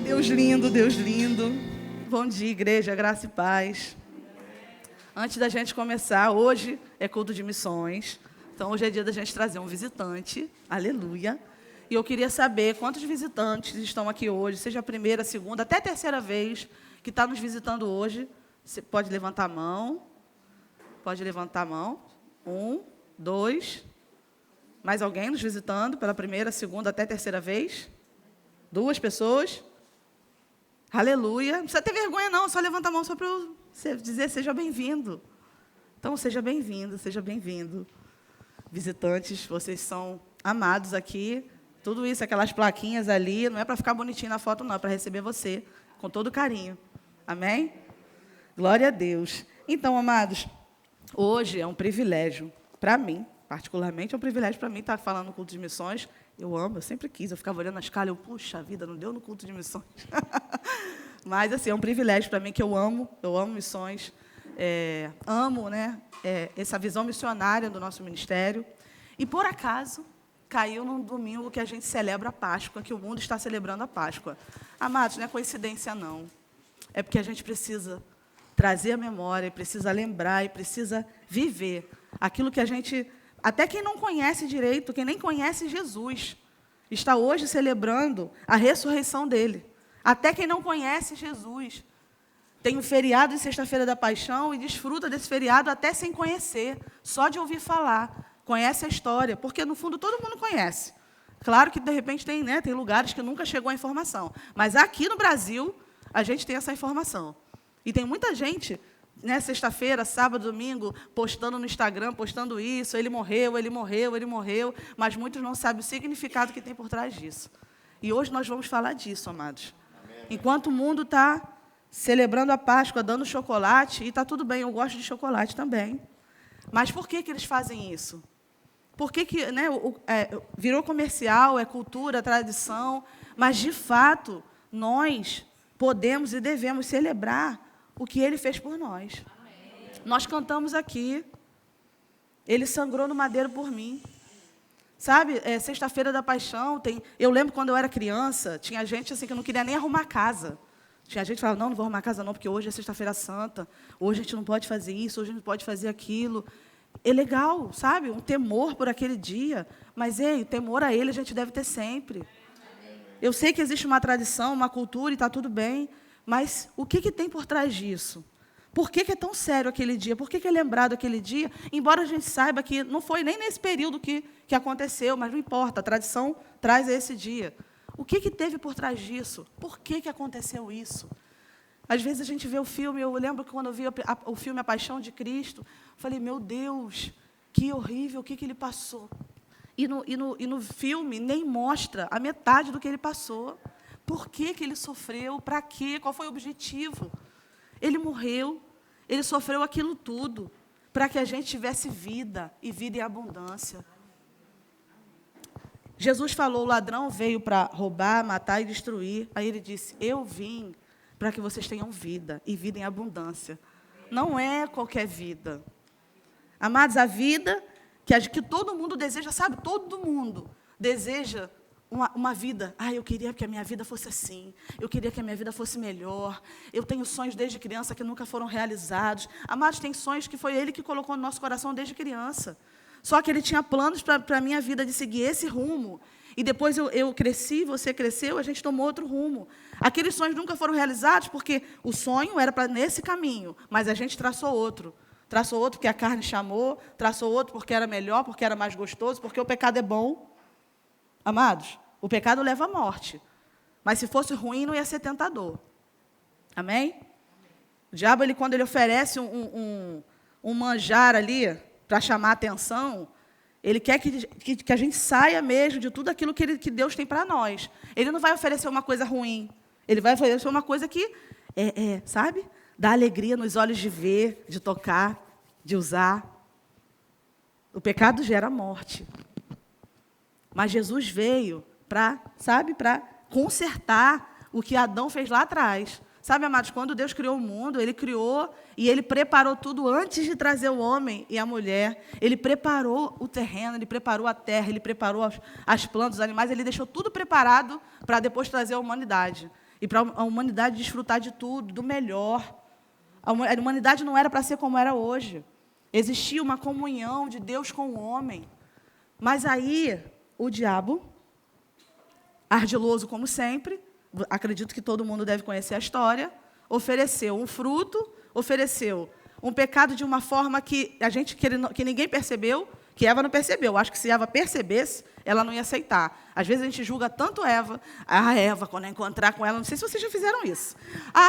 Deus lindo, Deus lindo. Bom dia, igreja, graça e paz. Antes da gente começar, hoje é culto de missões. Então, hoje é dia da gente trazer um visitante. Aleluia. E eu queria saber quantos visitantes estão aqui hoje, seja a primeira, a segunda, até a terceira vez que está nos visitando hoje. Você pode levantar a mão. Pode levantar a mão. 1, 2. Mais alguém nos visitando pela primeira, segunda, até a terceira vez? 2 pessoas. Aleluia. Não precisa ter vergonha, não. Só levanta a mão só para eu dizer seja bem-vindo. Então, seja bem-vindo, seja bem-vindo. Visitantes, vocês são amados aqui. Tudo isso, aquelas plaquinhas ali, não é para ficar bonitinho na foto, não. É para receber você com todo carinho. Amém? Glória a Deus. Então, amados, hoje é um privilégio para mim, particularmente, é um privilégio para mim estar falando no culto de missões. Eu amo, eu sempre quis, eu ficava olhando a escala, eu, puxa vida, não deu no culto de missões. Mas, assim, é um privilégio para mim, que eu amo missões, amo, né, essa visão missionária do nosso ministério. E, por acaso, caiu num domingo que a gente celebra a Páscoa, que o mundo está celebrando a Páscoa. Amados, não é coincidência, não. É porque a gente precisa trazer a memória, precisa lembrar e precisa viver aquilo que a gente... Até quem não conhece direito, quem nem conhece Jesus, está hoje celebrando a ressurreição dele. Até quem não conhece Jesus tem um feriado de Sexta-feira da Paixão e desfruta desse feriado até sem conhecer, só de ouvir falar. Conhece a história, porque, no fundo, todo mundo conhece. Claro que, de repente, tem lugares que nunca chegou a informação. Mas aqui no Brasil, a gente tem essa informação. E tem muita gente... Sexta-feira, sábado, domingo, postando no Instagram, postando isso, ele morreu, mas muitos não sabem o significado que tem por trás disso. E hoje nós vamos falar disso, amados. Amém. Enquanto o mundo está celebrando a Páscoa, dando chocolate, e está tudo bem, eu gosto de chocolate também. Mas por que eles fazem isso? Por que virou comercial, é cultura, tradição, mas, de fato, nós podemos e devemos celebrar o que ele fez por nós. Amém. Nós cantamos aqui. Ele sangrou no madeiro por mim. Sabe, Sexta-feira da Paixão, eu lembro quando eu era criança, tinha gente assim que não queria nem arrumar casa. Tinha gente que falava, não vou arrumar casa não, porque hoje é Sexta-feira Santa, hoje a gente não pode fazer isso, hoje a gente não pode fazer aquilo. É legal, sabe, um temor por aquele dia, mas, temor a ele a gente deve ter sempre. Eu sei que existe uma tradição, uma cultura, e está tudo bem, mas o que tem por trás disso? Por que é tão sério aquele dia? Por que é lembrado aquele dia? Embora a gente saiba que não foi nem nesse período que aconteceu, mas não importa, a tradição traz esse dia. O que teve por trás disso? Por que aconteceu isso? Às vezes a gente vê o filme, eu lembro que quando eu vi o filme A Paixão de Cristo, falei, meu Deus, que horrível, o que ele passou. E no filme nem mostra a metade do que ele passou. Por que ele sofreu? Para quê? Qual foi o objetivo? Ele morreu, ele sofreu aquilo tudo para que a gente tivesse vida, e vida em abundância. Jesus falou, o ladrão veio para roubar, matar e destruir. Aí ele disse, eu vim para que vocês tenham vida, e vida em abundância. Não é qualquer vida. Amados, a vida que todo mundo deseja, sabe? Todo mundo deseja uma vida. Eu queria que a minha vida fosse assim. Eu queria que a minha vida fosse melhor. Eu tenho sonhos desde criança que nunca foram realizados. Amados, tem sonhos que foi Ele que colocou no nosso coração desde criança. Só que Ele tinha planos para a minha vida de seguir esse rumo. E depois eu cresci, você cresceu, a gente tomou outro rumo. Aqueles sonhos nunca foram realizados porque o sonho era para nesse caminho, mas a gente traçou outro. Traçou outro porque a carne chamou, traçou outro porque era melhor, porque era mais gostoso, porque o pecado é bom. Amados, o pecado leva à morte. Mas se fosse ruim, não ia ser tentador. Amém? O diabo, quando ele oferece um manjar ali, para chamar a atenção, ele quer que a gente saia mesmo de tudo aquilo que Deus tem para nós. Ele não vai oferecer uma coisa ruim. Ele vai oferecer uma coisa que, sabe? Dá alegria nos olhos de ver, de tocar, de usar. O pecado gera morte. Mas Jesus veio para consertar o que Adão fez lá atrás. Sabe, amados, quando Deus criou o mundo, Ele criou e Ele preparou tudo antes de trazer o homem e a mulher. Ele preparou o terreno, Ele preparou a terra, Ele preparou as plantas, os animais, Ele deixou tudo preparado para depois trazer a humanidade. E para a humanidade desfrutar de tudo, do melhor. A humanidade não era para ser como era hoje. Existia uma comunhão de Deus com o homem. Mas aí, o diabo, ardiloso como sempre, acredito que todo mundo deve conhecer a história, ofereceu um fruto, ofereceu um pecado de uma forma que que ninguém percebeu, que Eva não percebeu. Acho que se Eva percebesse, ela não ia aceitar. Às vezes a gente julga tanto Eva. Eva, quando eu encontrar com ela, não sei se vocês já fizeram isso.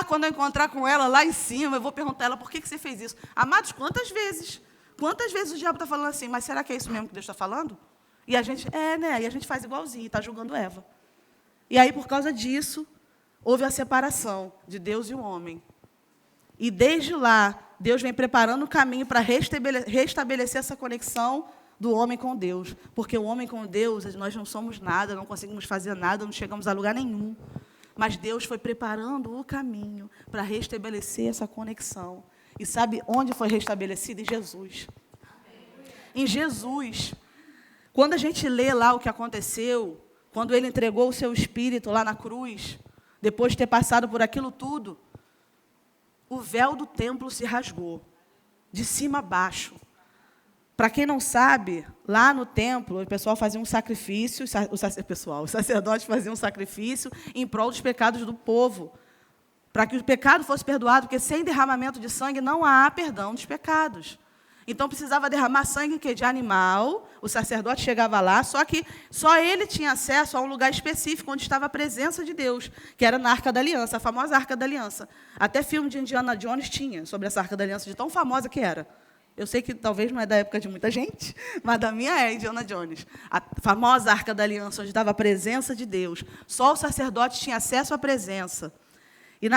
Quando eu encontrar com ela lá em cima, eu vou perguntar a ela por que você fez isso. Amados, quantas vezes? Quantas vezes o diabo está falando assim, mas será que é isso mesmo que Deus está falando? E a gente, né? E a gente faz igualzinho, está julgando Eva. E aí, por causa disso, houve a separação de Deus e o homem. E desde lá, Deus vem preparando o caminho para restabelecer essa conexão do homem com Deus. Porque o homem com Deus, nós não somos nada, não conseguimos fazer nada, não chegamos a lugar nenhum. Mas Deus foi preparando o caminho para restabelecer essa conexão. E sabe onde foi restabelecido? Em Jesus. Em Jesus. Quando a gente lê lá o que aconteceu, quando Ele entregou o seu Espírito lá na cruz, depois de ter passado por aquilo tudo, o véu do templo se rasgou, de cima a baixo. Para quem não sabe, lá no templo, o pessoal fazia um sacrifício, os sacerdotes faziam um sacrifício em prol dos pecados do povo, para que o pecado fosse perdoado, porque sem derramamento de sangue não há perdão dos pecados. Então, precisava derramar sangue de animal, o sacerdote chegava lá, só que só ele tinha acesso a um lugar específico, onde estava a presença de Deus, que era na Arca da Aliança, a famosa Arca da Aliança. Até filme de Indiana Jones tinha sobre essa Arca da Aliança, de tão famosa que era. Eu sei que talvez não é da época de muita gente, mas da minha é Indiana Jones. A famosa Arca da Aliança, onde estava a presença de Deus. Só o sacerdote tinha acesso à presença.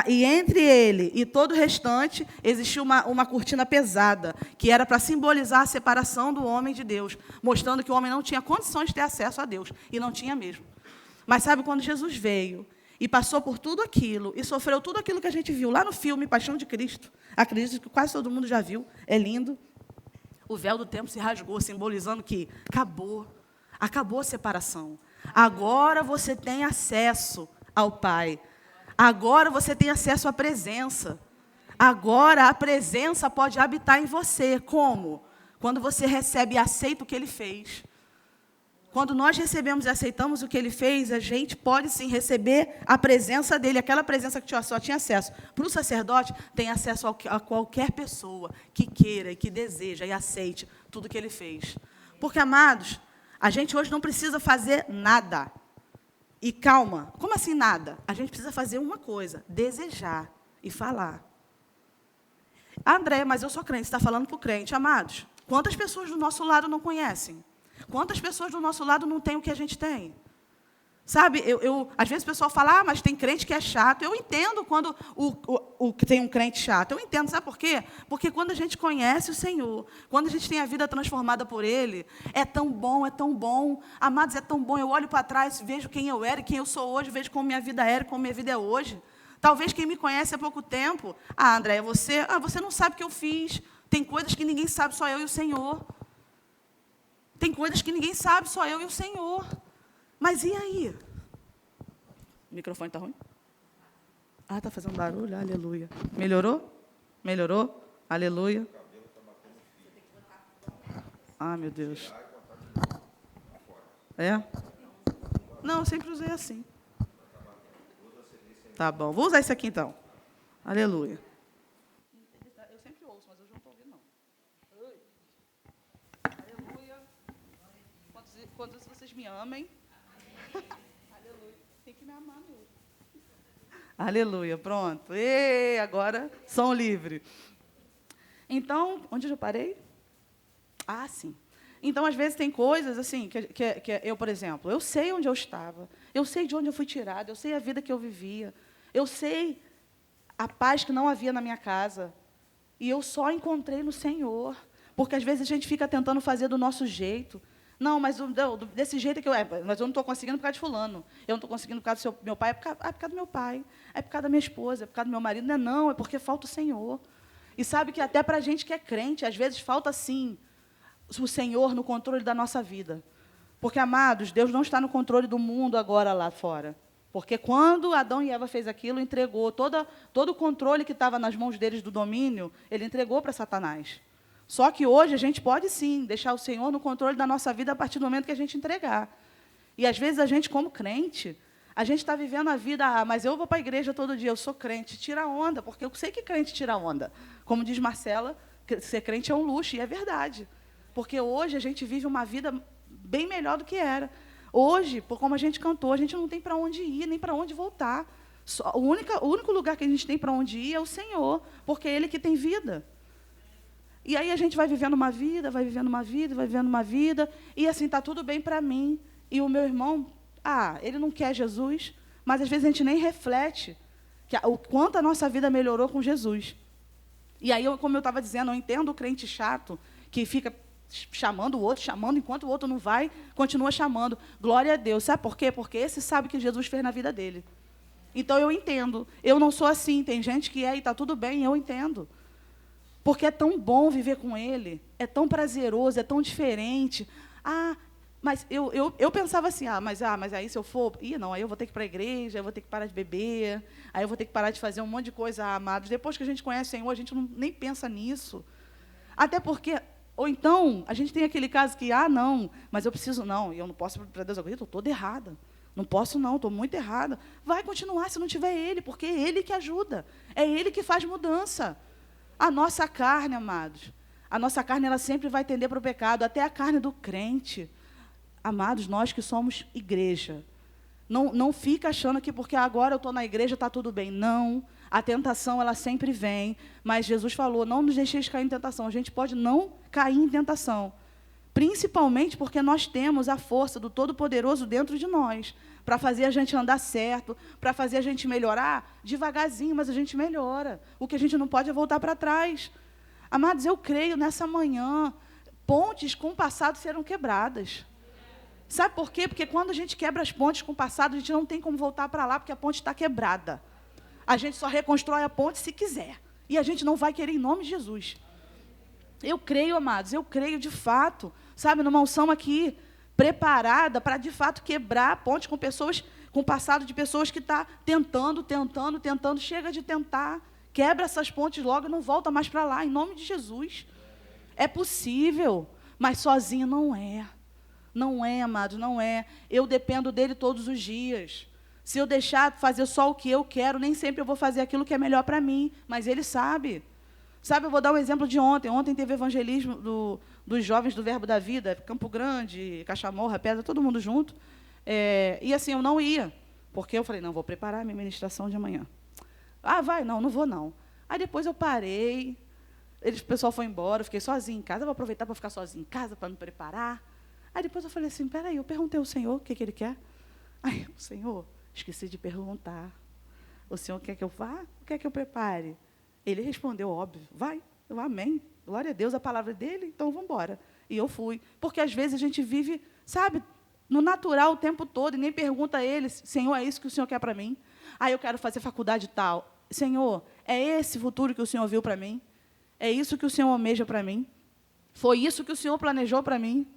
E entre ele e todo o restante, existia uma cortina pesada, que era para simbolizar a separação do homem de Deus, mostrando que o homem não tinha condições de ter acesso a Deus, e não tinha mesmo. Mas sabe, quando Jesus veio e passou por tudo aquilo, e sofreu tudo aquilo que a gente viu lá no filme Paixão de Cristo, acredito que quase todo mundo já viu, é lindo, o véu do templo se rasgou, simbolizando que acabou a separação. Agora você tem acesso ao Pai. Agora você tem acesso à presença. Agora a presença pode habitar em você. Como? Quando você recebe e aceita o que Ele fez. Quando nós recebemos e aceitamos o que Ele fez, a gente pode sim receber a presença dEle, aquela presença que só tinha acesso. Para o sacerdote, tem acesso a qualquer pessoa que queira e que deseja e aceite tudo o que Ele fez. Porque, amados, a gente hoje não precisa fazer nada. E calma, como assim nada? A gente precisa fazer uma coisa, desejar e falar. André, mas eu sou crente, você está falando para o crente. Amados, quantas pessoas do nosso lado não conhecem? Quantas pessoas do nosso lado não têm o que a gente tem? Sabe, às vezes o pessoal fala, mas tem crente que é chato. Eu entendo quando tem um crente chato. Eu entendo, sabe por quê? Porque quando a gente conhece o Senhor, quando a gente tem a vida transformada por Ele, é tão bom, é tão bom. Amados, é tão bom. Eu olho para trás, vejo quem eu era e quem eu sou hoje, vejo como minha vida era e como minha vida é hoje. Talvez quem me conhece há pouco tempo, André, você não sabe o que eu fiz. Tem coisas que ninguém sabe, só eu e o Senhor. Tem coisas que ninguém sabe, só eu e o Senhor. Mas e aí? O microfone está ruim? Está fazendo barulho? Aleluia. Melhorou? Melhorou? Aleluia. Meu Deus. É? Não, eu sempre usei assim. Tá bom. Vou usar esse aqui, então. Aleluia. Eu sempre ouço, mas hoje não estou ouvindo, não. Aleluia. Quantos vocês me amem? Aleluia. Tem que me amar mesmo. Aleluia, pronto. E agora, som livre. Então, onde eu parei? Ah, sim. Então, às vezes, tem coisas assim, que eu, por exemplo, eu sei onde eu estava, eu sei de onde eu fui tirada, eu sei a vida que eu vivia, eu sei a paz que não havia na minha casa, e eu só encontrei no Senhor, porque, às vezes, a gente fica tentando fazer do nosso jeito. Não, mas desse jeito que mas eu não estou conseguindo por causa de fulano, eu não estou conseguindo por causa do meu pai, é por causa do meu pai, é por causa da minha esposa, é por causa do meu marido. Não, é porque falta o Senhor. E sabe que até para a gente que é crente, às vezes falta, sim, o Senhor no controle da nossa vida. Porque, amados, Deus não está no controle do mundo agora lá fora. Porque quando Adão e Eva fez aquilo, entregou todo o controle que estava nas mãos deles do domínio, ele entregou para Satanás. Só que hoje a gente pode, sim, deixar o Senhor no controle da nossa vida a partir do momento que a gente entregar. E, às vezes, a gente, como crente, a gente está vivendo a vida, mas eu vou para a igreja todo dia, eu sou crente. Tira onda, porque eu sei que crente tira onda. Como diz Marcela, ser crente é um luxo, e é verdade. Porque hoje a gente vive uma vida bem melhor do que era. Hoje, por como a gente cantou, a gente não tem para onde ir, nem para onde voltar. O único lugar que a gente tem para onde ir é o Senhor, porque é Ele que tem vida. E aí a gente vai vivendo uma vida, vai vivendo uma vida, vai vivendo uma vida, e assim, está tudo bem para mim. E o meu irmão, ele não quer Jesus, mas às vezes a gente nem reflete o quanto a nossa vida melhorou com Jesus. E aí, como eu estava dizendo, eu entendo o crente chato, que fica chamando o outro, chamando, enquanto o outro não vai, continua chamando. Glória a Deus. Sabe por quê? Porque esse sabe o que Jesus fez na vida dele. Então, eu entendo. Eu não sou assim. Tem gente que e está tudo bem, eu entendo. Porque é tão bom viver com Ele, é tão prazeroso, é tão diferente. Mas eu pensava assim, mas aí se eu for... não, aí eu vou ter que ir para a igreja, eu vou ter que parar de beber, aí eu vou ter que parar de fazer um monte de coisa, amados. Depois que a gente conhece o Senhor, a gente nem pensa nisso. Até porque... Ou então, a gente tem aquele caso que, não, mas eu preciso, não, eu não posso para Deus agora, eu estou toda errada. Não posso, não, estou muito errada. Vai continuar se não tiver Ele, porque é Ele que ajuda, é Ele que faz mudança. A nossa carne, amados, a nossa carne ela sempre vai tender para o pecado, até a carne do crente. Amados, nós que somos igreja, não fica achando que porque agora eu estou na igreja está tudo bem. Não. A tentação, ela sempre vem, mas Jesus falou, não nos deixeis cair em tentação. A gente pode não cair em tentação, principalmente porque nós temos a força do Todo-Poderoso dentro de nós, para fazer a gente andar certo, para fazer a gente melhorar devagarzinho, mas a gente melhora. O que a gente não pode é voltar para trás. Amados, eu creio nessa manhã, pontes com o passado serão quebradas. Sabe por quê? Porque quando a gente quebra as pontes com o passado, a gente não tem como voltar para lá, porque a ponte está quebrada. A gente só reconstrói a ponte se quiser. E a gente não vai querer em nome de Jesus. Eu creio, amados, eu creio de fato, sabe, numa unção aqui, preparada para, de fato, quebrar a ponte com pessoas, com o passado de pessoas que estão tentando, chega de tentar, quebra essas pontes logo e não volta mais para lá, em nome de Jesus. É possível, mas sozinho não é. Não é, amados, não é. Eu dependo dele todos os dias. Se eu deixar fazer só o que eu quero, nem sempre eu vou fazer aquilo que é melhor para mim, mas Ele sabe. Sabe, eu vou dar um exemplo de ontem. Ontem teve evangelismo dos jovens do Verbo da Vida, Campo Grande, Caxamorra, Pedra, todo mundo junto. E assim, eu não ia, porque eu falei, não, vou preparar a minha ministração de amanhã. Vai, não vou não. Aí depois eu parei, o pessoal foi embora, eu fiquei sozinha em casa, eu vou aproveitar para ficar sozinha em casa, para me preparar. Aí depois eu falei assim, peraí, eu perguntei ao Senhor o que Ele quer. Aí, o Senhor... Esqueci de perguntar. O Senhor quer que eu vá? O quer que eu prepare? Ele respondeu, óbvio. Vai. Eu, amém. Glória a Deus, a palavra dele, então vamos embora. E eu fui. Porque, às vezes, a gente vive, sabe, no natural o tempo todo, e nem pergunta a Ele, Senhor, é isso que o Senhor quer para mim? Eu quero fazer faculdade tal. Senhor, é esse futuro que o Senhor viu para mim? É isso que o Senhor almeja para mim? Foi isso que o Senhor planejou para mim?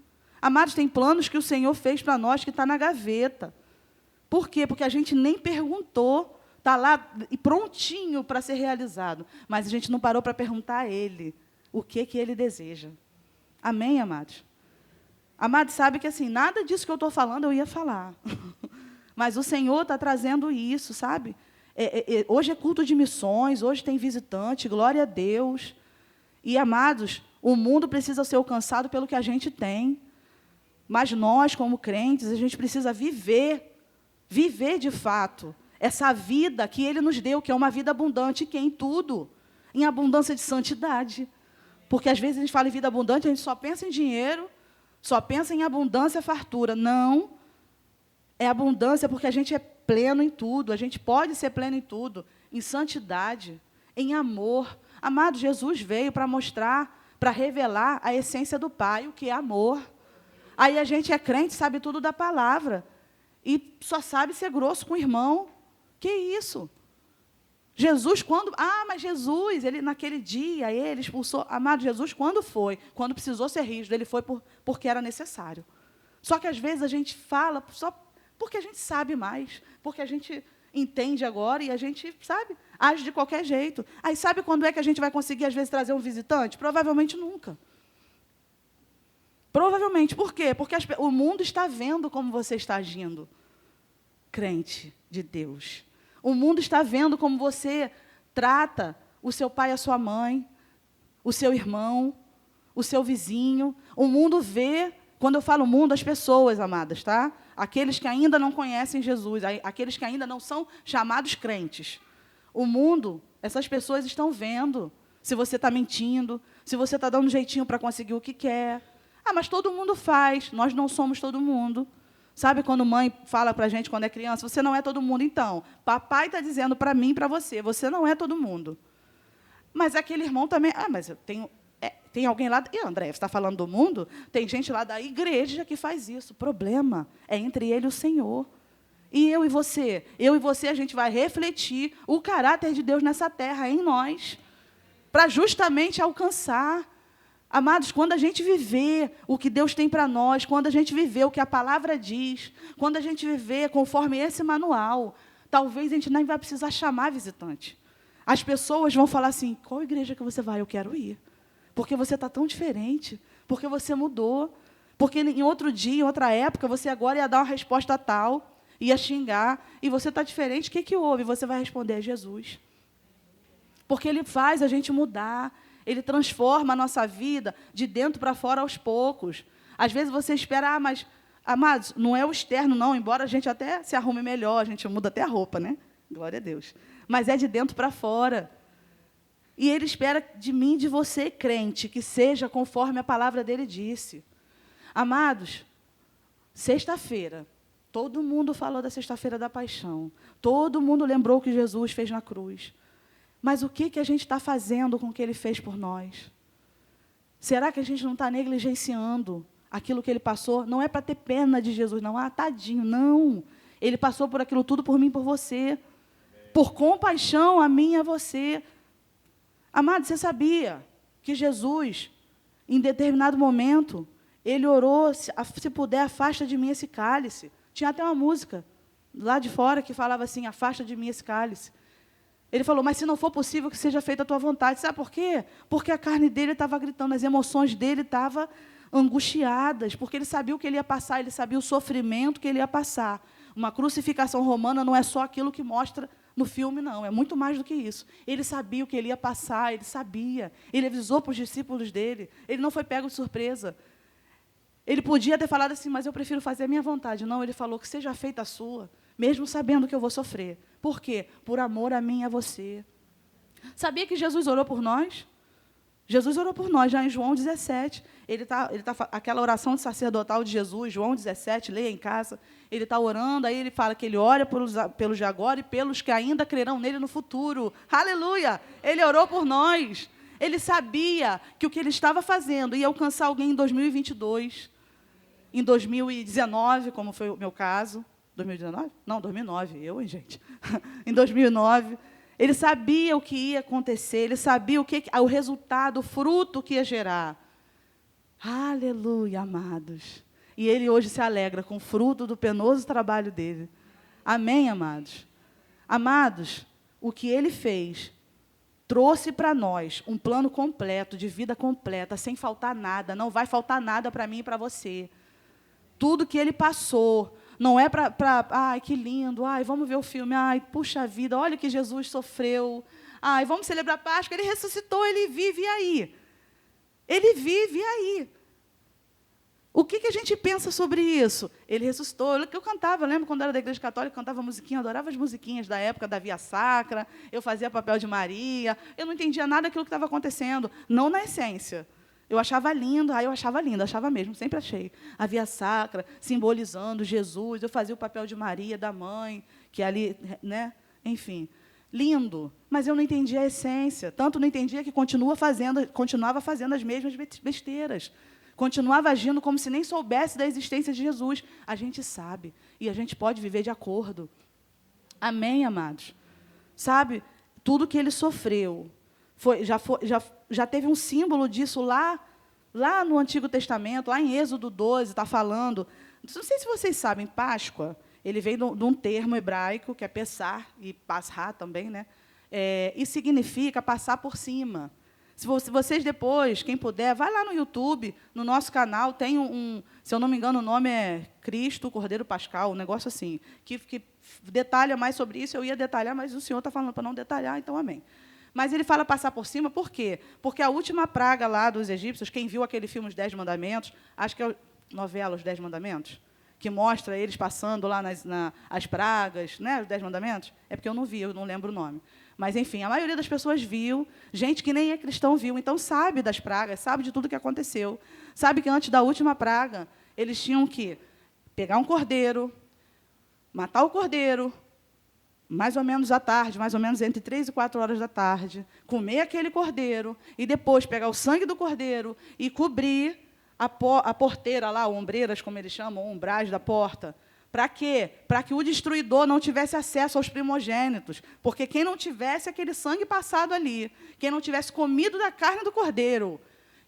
Amados, tem planos que o Senhor fez para nós que está na gaveta. Por quê? Porque a gente nem perguntou, está lá prontinho para ser realizado, mas a gente não parou para perguntar a Ele o que Ele deseja. Amém, amados? Amados, sabe que assim, nada disso que eu estou falando eu ia falar, mas o Senhor está trazendo isso, sabe? Hoje é culto de missões, hoje tem visitante, glória a Deus. E, amados, o mundo precisa ser alcançado pelo que a gente tem, mas nós, como crentes, a gente precisa viver de fato, essa vida que Ele nos deu, que é uma vida abundante, que é em tudo, em abundância de santidade. Porque, às vezes, a gente fala em vida abundante, a gente só pensa em dinheiro, só pensa em abundância, fartura. Não, é abundância porque a gente é pleno em tudo, a gente pode ser pleno em tudo, em santidade, em amor. Amado, Jesus veio para mostrar, para revelar a essência do Pai, o que é amor. Aí a gente é crente, sabe tudo da palavra, e só sabe ser grosso com o irmão. Que isso? Jesus, quando... mas Jesus, ele naquele dia, ele expulsou... Amado, Jesus, quando foi? Quando precisou ser rígido, ele foi porque era necessário. Só que, às vezes, a gente fala só porque a gente sabe mais, porque a gente entende agora e a gente, sabe, age de qualquer jeito. Aí, sabe quando é que a gente vai conseguir, às vezes, trazer um visitante? Provavelmente nunca. Provavelmente. Por quê? Porque o mundo está vendo como você está agindo, crente de Deus. O mundo está vendo como você trata o seu pai e a sua mãe, o seu irmão, o seu vizinho. O mundo vê, quando eu falo mundo, as pessoas, amadas, tá? Aqueles que ainda não conhecem Jesus, aqueles que ainda não são chamados crentes. O mundo, essas pessoas estão vendo se você está mentindo, se você está dando um jeitinho para conseguir o que quer. Mas todo mundo faz, nós não somos todo mundo. Sabe quando mãe fala para a gente, quando é criança, você não é todo mundo? Então, papai está dizendo para mim e para você, você não é todo mundo. Mas aquele irmão também... mas eu tenho... tem alguém lá... André, você está falando do mundo? Tem gente lá da igreja que faz isso. O problema é entre ele e o Senhor. E eu e você? Eu e você, a gente vai refletir o caráter de Deus nessa terra, em nós, para justamente alcançar... Amados, quando a gente viver o que Deus tem para nós, quando a gente viver o que a palavra diz, quando a gente viver conforme esse manual, talvez a gente nem vai precisar chamar visitante. As pessoas vão falar assim, qual igreja que você vai? Eu quero ir. Porque você está tão diferente, porque você mudou, porque em outro dia, em outra época, você agora ia dar uma resposta tal, ia xingar, e você está diferente, o que houve? Você vai responder, é Jesus. Porque Ele faz a gente mudar. Ele transforma a nossa vida de dentro para fora aos poucos. Às vezes você espera, mas, amados, não é o externo, não, embora a gente até se arrume melhor, a gente muda até a roupa, né? Glória a Deus. Mas é de dentro para fora. E Ele espera de mim, de você, crente, que seja conforme a palavra dEle disse. Amados, sexta-feira, todo mundo falou da sexta-feira da paixão. Todo mundo lembrou o que Jesus fez na cruz. Mas o que a gente está fazendo com o que Ele fez por nós? Será que a gente não está negligenciando aquilo que Ele passou? Não é para ter pena de Jesus, não. Tadinho, não. Ele passou por aquilo tudo por mim e por você. Por compaixão a mim e a você. Amado, você sabia que Jesus, em determinado momento, Ele orou, se puder, afasta de mim esse cálice. Tinha até uma música lá de fora que falava assim, afasta de mim esse cálice. Ele falou, mas se não for possível que seja feita a tua vontade. Sabe por quê? Porque a carne dele estava gritando, as emoções dele estavam angustiadas, porque ele sabia o que ele ia passar, ele sabia o sofrimento que ele ia passar. Uma crucificação romana não é só aquilo que mostra no filme, não, é muito mais do que isso. Ele sabia o que ele ia passar, ele sabia. Ele avisou para os discípulos dele, ele não foi pego de surpresa. Ele podia ter falado assim, mas eu prefiro fazer a minha vontade. Não, ele falou que seja feita a sua, mesmo sabendo que eu vou sofrer. Por quê? Por amor a mim e a você. Sabia que Jesus orou por nós? Jesus orou por nós, já em João 17. Aquela oração sacerdotal de Jesus, João 17, leia em casa. Ele está orando, aí ele fala que ele ora pelos de agora e pelos que ainda crerão nele no futuro. Aleluia! Ele orou por nós. Ele sabia que o que ele estava fazendo ia alcançar alguém em 2022, em 2019, como foi o meu caso. 2019? Não, 2009. Eu, hein, gente? Em 2009. Ele sabia o que ia acontecer, ele sabia o resultado, o fruto que ia gerar. Aleluia, amados. E ele hoje se alegra com o fruto do penoso trabalho dele. Amém, amados? Amados, o que ele fez trouxe para nós um plano completo, de vida completa, sem faltar nada. Não vai faltar nada para mim e para você. Tudo que ele passou, não é para, ai, que lindo, ai, vamos ver o filme, ai, puxa vida, olha que Jesus sofreu, ai, vamos celebrar a Páscoa, ele ressuscitou, ele vive, e aí? Ele vive, e aí? O que a gente pensa sobre isso? Ele ressuscitou. Eu cantava, lembro quando eu era da Igreja Católica, eu cantava musiquinha, adorava as musiquinhas da época da Via Sacra, eu fazia papel de Maria, eu não entendia nada daquilo que estava acontecendo, não na essência. Eu achava lindo, achava mesmo, sempre achei. A Via Sacra, simbolizando Jesus, eu fazia o papel de Maria, da mãe, que ali, né? Enfim, lindo, mas eu não entendia a essência, tanto não entendia que continuava fazendo as mesmas besteiras. Continuava agindo como se nem soubesse da existência de Jesus. A gente sabe, e a gente pode viver de acordo. Amém, amados? Sabe, tudo que ele sofreu, já teve um símbolo disso lá no Antigo Testamento, lá em Êxodo 12, está falando. Não sei se vocês sabem, Páscoa, ele vem de um termo hebraico, que é Pessar, e Pasrá também, né? E significa passar por cima. Se vocês depois, quem puder, vai lá no YouTube, no nosso canal, tem se eu não me engano, o nome é Cristo, Cordeiro Pascal, um negócio assim, que detalha mais sobre isso. Eu ia detalhar, mas o senhor está falando para não detalhar, então amém. Mas ele fala passar por cima, por quê? Porque a última praga lá dos egípcios, quem viu aquele filme Os 10 Mandamentos, acho que é a novela Os 10 Mandamentos, que mostra eles passando lá as pragas, né, os 10 Mandamentos, é porque eu não vi, eu não lembro o nome. Mas, enfim, a maioria das pessoas viu, gente que nem é cristão viu, então sabe das pragas, sabe de tudo que aconteceu. Sabe que antes da última praga, eles tinham que pegar um cordeiro, matar o cordeiro, mais ou menos à tarde, mais ou menos entre 3 e 4 horas da tarde, comer aquele cordeiro, e depois pegar o sangue do cordeiro e cobrir a porteira lá, ombreiras, como eles chamam, umbrais da porta. Para quê? Para que o destruidor não tivesse acesso aos primogênitos. Porque quem não tivesse aquele sangue passado ali, quem não tivesse comido da carne do cordeiro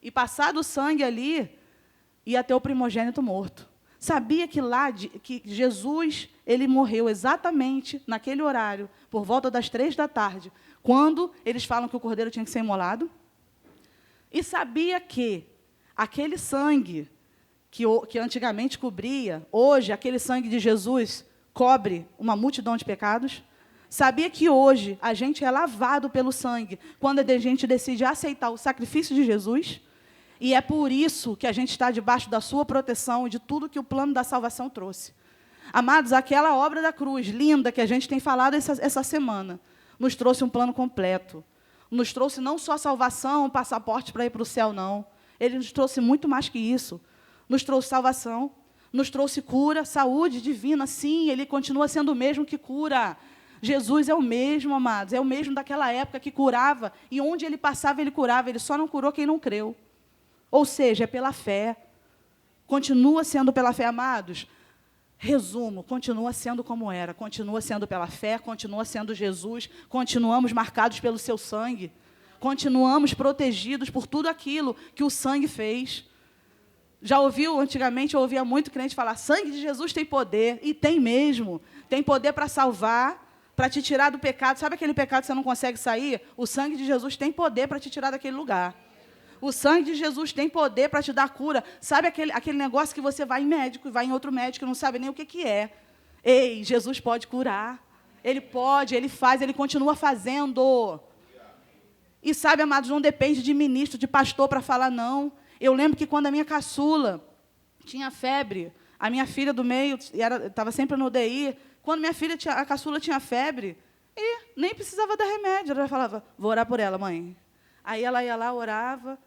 e passado o sangue ali, ia ter o primogênito morto. Sabia que Jesus ele morreu exatamente naquele horário, por volta das 3 da tarde, quando eles falam que o cordeiro tinha que ser imolado? E sabia que aquele sangue que antigamente cobria, hoje, aquele sangue de Jesus cobre uma multidão de pecados? Sabia que hoje a gente é lavado pelo sangue quando a gente decide aceitar o sacrifício de Jesus? E é por isso que a gente está debaixo da sua proteção e de tudo que o plano da salvação trouxe. Amados, aquela obra da cruz linda que a gente tem falado essa semana, nos trouxe um plano completo. Nos trouxe não só salvação, um passaporte para ir para o céu, não. Ele nos trouxe muito mais que isso. Nos trouxe salvação, nos trouxe cura, saúde divina, sim, ele continua sendo o mesmo que cura. Jesus é o mesmo, amados, é o mesmo daquela época que curava, e onde ele passava, ele curava, ele só não curou quem não creu. Ou seja, é pela fé. Continua sendo pela fé, amados. Resumo, continua sendo como era, continua sendo pela fé, continua sendo Jesus, continuamos marcados pelo seu sangue, continuamos protegidos por tudo aquilo que o sangue fez. Já ouviu, antigamente, eu ouvia muito crente falar, sangue de Jesus tem poder, e tem mesmo. Tem poder para salvar, para te tirar do pecado. Sabe aquele pecado que você não consegue sair? O sangue de Jesus tem poder para te tirar daquele lugar. O sangue de Jesus tem poder para te dar cura. Sabe aquele negócio que você vai em médico, e vai em outro médico, e não sabe nem o que é? Ei, Jesus pode curar. Ele pode, ele faz, ele continua fazendo. E sabe, amados, não depende de ministro, de pastor para falar não. Eu lembro que quando a minha caçula tinha febre, a minha filha do meio estava sempre no UDI, quando a caçula tinha febre, e nem precisava dar remédio, ela falava, vou orar por ela, mãe. Aí ela ia lá, orava.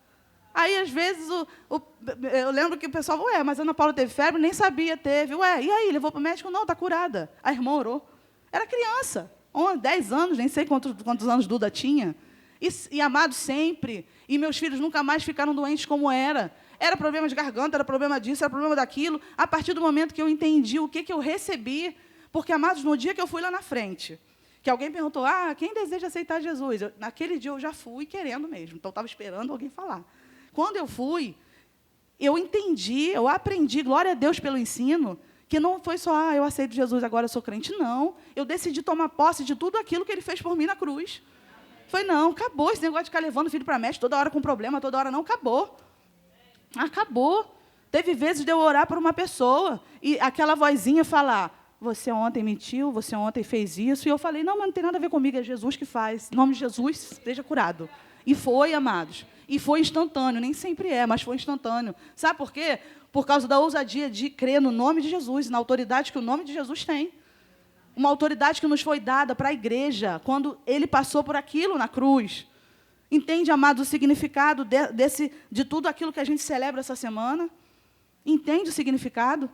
Aí, às vezes, eu lembro que o pessoal, mas a Ana Paula teve febre, nem sabia, teve. E aí, levou para o médico? Não, está curada. A irmã orou. Era criança, 10 anos, nem sei quantos anos Duda tinha. E amado sempre. E meus filhos nunca mais ficaram doentes como era. Era problema de garganta, era problema disso, era problema daquilo. A partir do momento que eu entendi o que eu recebi, porque, amados, no dia que eu fui lá na frente, que alguém perguntou, quem deseja aceitar Jesus? Naquele dia eu já fui querendo mesmo, então eu estava esperando alguém falar. Quando eu fui, eu entendi, eu aprendi, glória a Deus pelo ensino, que não foi só, eu aceito Jesus, agora eu sou crente, não. Eu decidi tomar posse de tudo aquilo que ele fez por mim na cruz. Foi, não, acabou esse negócio de ficar levando o filho para médico, toda hora com problema, toda hora não, acabou. Acabou. Teve vezes de eu orar por uma pessoa, e aquela vozinha falar, você ontem mentiu, você ontem fez isso, e eu falei, não, mas não tem nada a ver comigo, é Jesus que faz, em nome de Jesus, esteja curado. E foi, amados, e foi instantâneo, nem sempre é, mas foi instantâneo. Sabe por quê? por causa da ousadia de crer no nome de Jesus, na autoridade que o nome de Jesus tem. Uma autoridade que nos foi dada para a igreja, quando ele passou por aquilo na cruz. Entende, amados, o significado de tudo aquilo que a gente celebra essa semana? Entende o significado?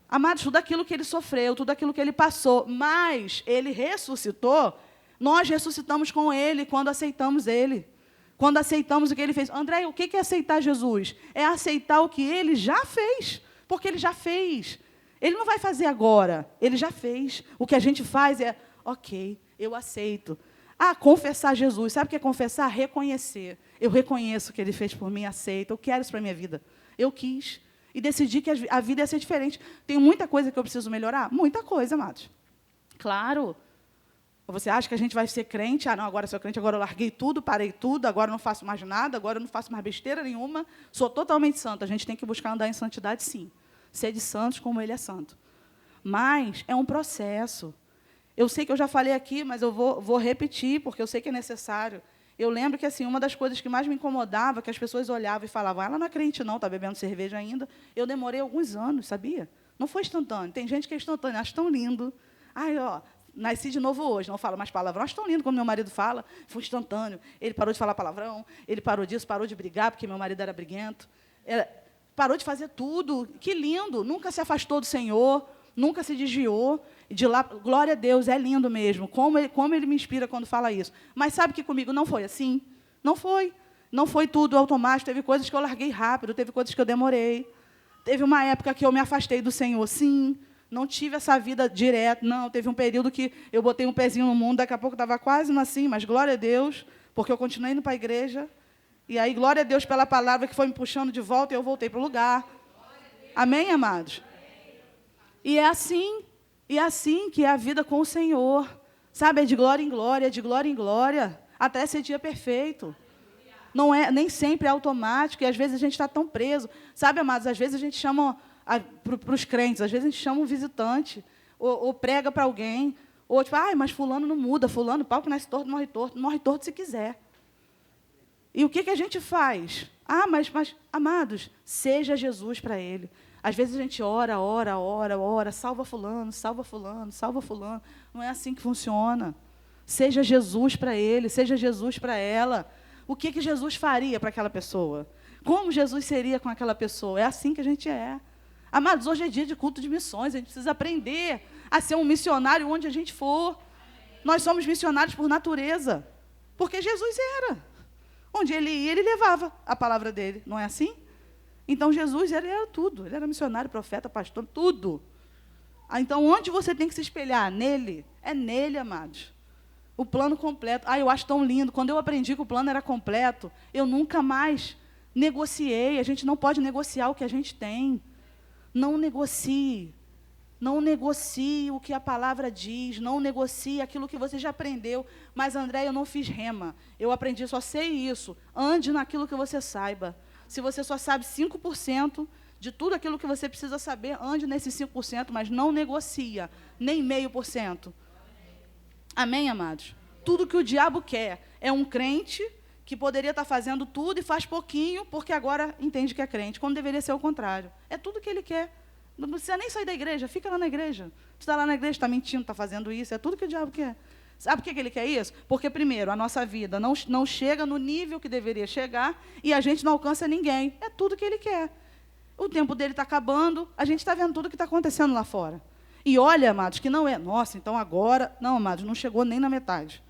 Amados, tudo aquilo que ele sofreu, tudo aquilo que ele passou, mas ele ressuscitou, nós ressuscitamos com ele quando aceitamos ele. Quando aceitamos o que ele fez. André, o que é aceitar Jesus? É aceitar o que ele já fez, porque ele já fez. Ele não vai fazer agora, ele já fez. O que a gente faz é, ok, eu aceito. Confessar Jesus. Sabe o que é confessar? Reconhecer. Eu reconheço o que ele fez por mim, aceito. Eu quero isso para a minha vida. Eu quis. E decidi que a vida ia ser diferente. Tem muita coisa que eu preciso melhorar? Muita coisa, amados. Claro. Você acha que a gente vai ser crente? Não, agora sou crente, agora eu larguei tudo, parei tudo, agora eu não faço mais nada, agora eu não faço mais besteira nenhuma, sou totalmente santo. A gente tem que buscar andar em santidade, sim. Ser de santos como ele é santo. Mas é um processo. Eu sei que eu já falei aqui, mas eu vou repetir, porque eu sei que é necessário. Eu lembro que assim, uma das coisas que mais me incomodava, que as pessoas olhavam e falavam, ela não é crente não, está bebendo cerveja ainda. Eu demorei alguns anos, sabia? Não foi instantâneo. Tem gente que é instantâneo, acho tão lindo. Nasci de novo hoje, não falo mais palavrão. Acho tão lindo como meu marido fala, foi instantâneo. Ele parou de falar palavrão, ele parou disso, parou de brigar, porque meu marido era briguento. Parou de fazer tudo. Que lindo, nunca se afastou do Senhor, nunca se desviou. De lá, glória a Deus, é lindo mesmo. Como ele me inspira quando fala isso. Mas sabe que comigo não foi assim? Não foi. Não foi tudo automático. Teve coisas que eu larguei rápido, teve coisas que eu demorei. Teve uma época que eu me afastei do Senhor, sim. Não tive essa vida direta, não. Teve um período que eu botei um pezinho no mundo, daqui a pouco estava quase assim, mas glória a Deus, porque eu continuei indo para a igreja. E aí, glória a Deus pela palavra que foi me puxando de volta e eu voltei para o lugar. Amém, amados? E é assim que é a vida com o Senhor. Sabe, é de glória em glória, de glória em glória, até ser dia perfeito. Não é, nem sempre é automático, e às vezes a gente está tão preso. Sabe, amados, às vezes a gente chama para os crentes, às vezes a gente chama um visitante, ou prega para alguém, ou tipo, mas fulano não muda, fulano, pau que nasce torto, morre torto se quiser. E o que a gente faz? Mas, amados, seja Jesus para ele. Às vezes a gente ora, salva fulano, salva fulano, salva fulano. Não é assim que funciona. Seja Jesus para ele, seja Jesus para ela. O que Jesus faria para aquela pessoa? Como Jesus seria com aquela pessoa? É assim que a gente é. Amados, hoje é dia de culto de missões, a gente precisa aprender a ser um missionário onde a gente for. Nós somos missionários por natureza, porque Jesus era. Onde ele ia, ele levava a palavra dele, não é assim? Então, Jesus, ele era tudo. Ele era missionário, profeta, pastor, tudo. Então, onde você tem que se espelhar? Nele. É nele, amados. O plano completo. Eu acho tão lindo. Quando eu aprendi que o plano era completo, eu nunca mais negociei. A gente não pode negociar o que a gente tem. Não negocie. Não negocie o que a palavra diz. Não negocie aquilo que você já aprendeu. Mas, André, eu não fiz rema. Eu aprendi, só sei isso. Ande naquilo que você saiba. Se você só sabe 5% de tudo aquilo que você precisa saber, ande nesses 5%, mas não negocia, nem 0,5%. Amém, amados? Tudo que o diabo quer é um crente que poderia estar fazendo tudo e faz pouquinho, porque agora entende que é crente, quando deveria ser o contrário. É tudo que ele quer. Não precisa nem sair da igreja, fica lá na igreja. Você está lá na igreja, está mentindo, está fazendo isso, é tudo que o diabo quer. Sabe por que ele quer isso? Porque, primeiro, a nossa vida não chega no nível que deveria chegar e a gente não alcança ninguém. É tudo que ele quer. O tempo dele está acabando, a gente está vendo tudo o que está acontecendo lá fora. E olha, amados, que não é, nossa, então agora... Não, amados, não chegou nem na metade.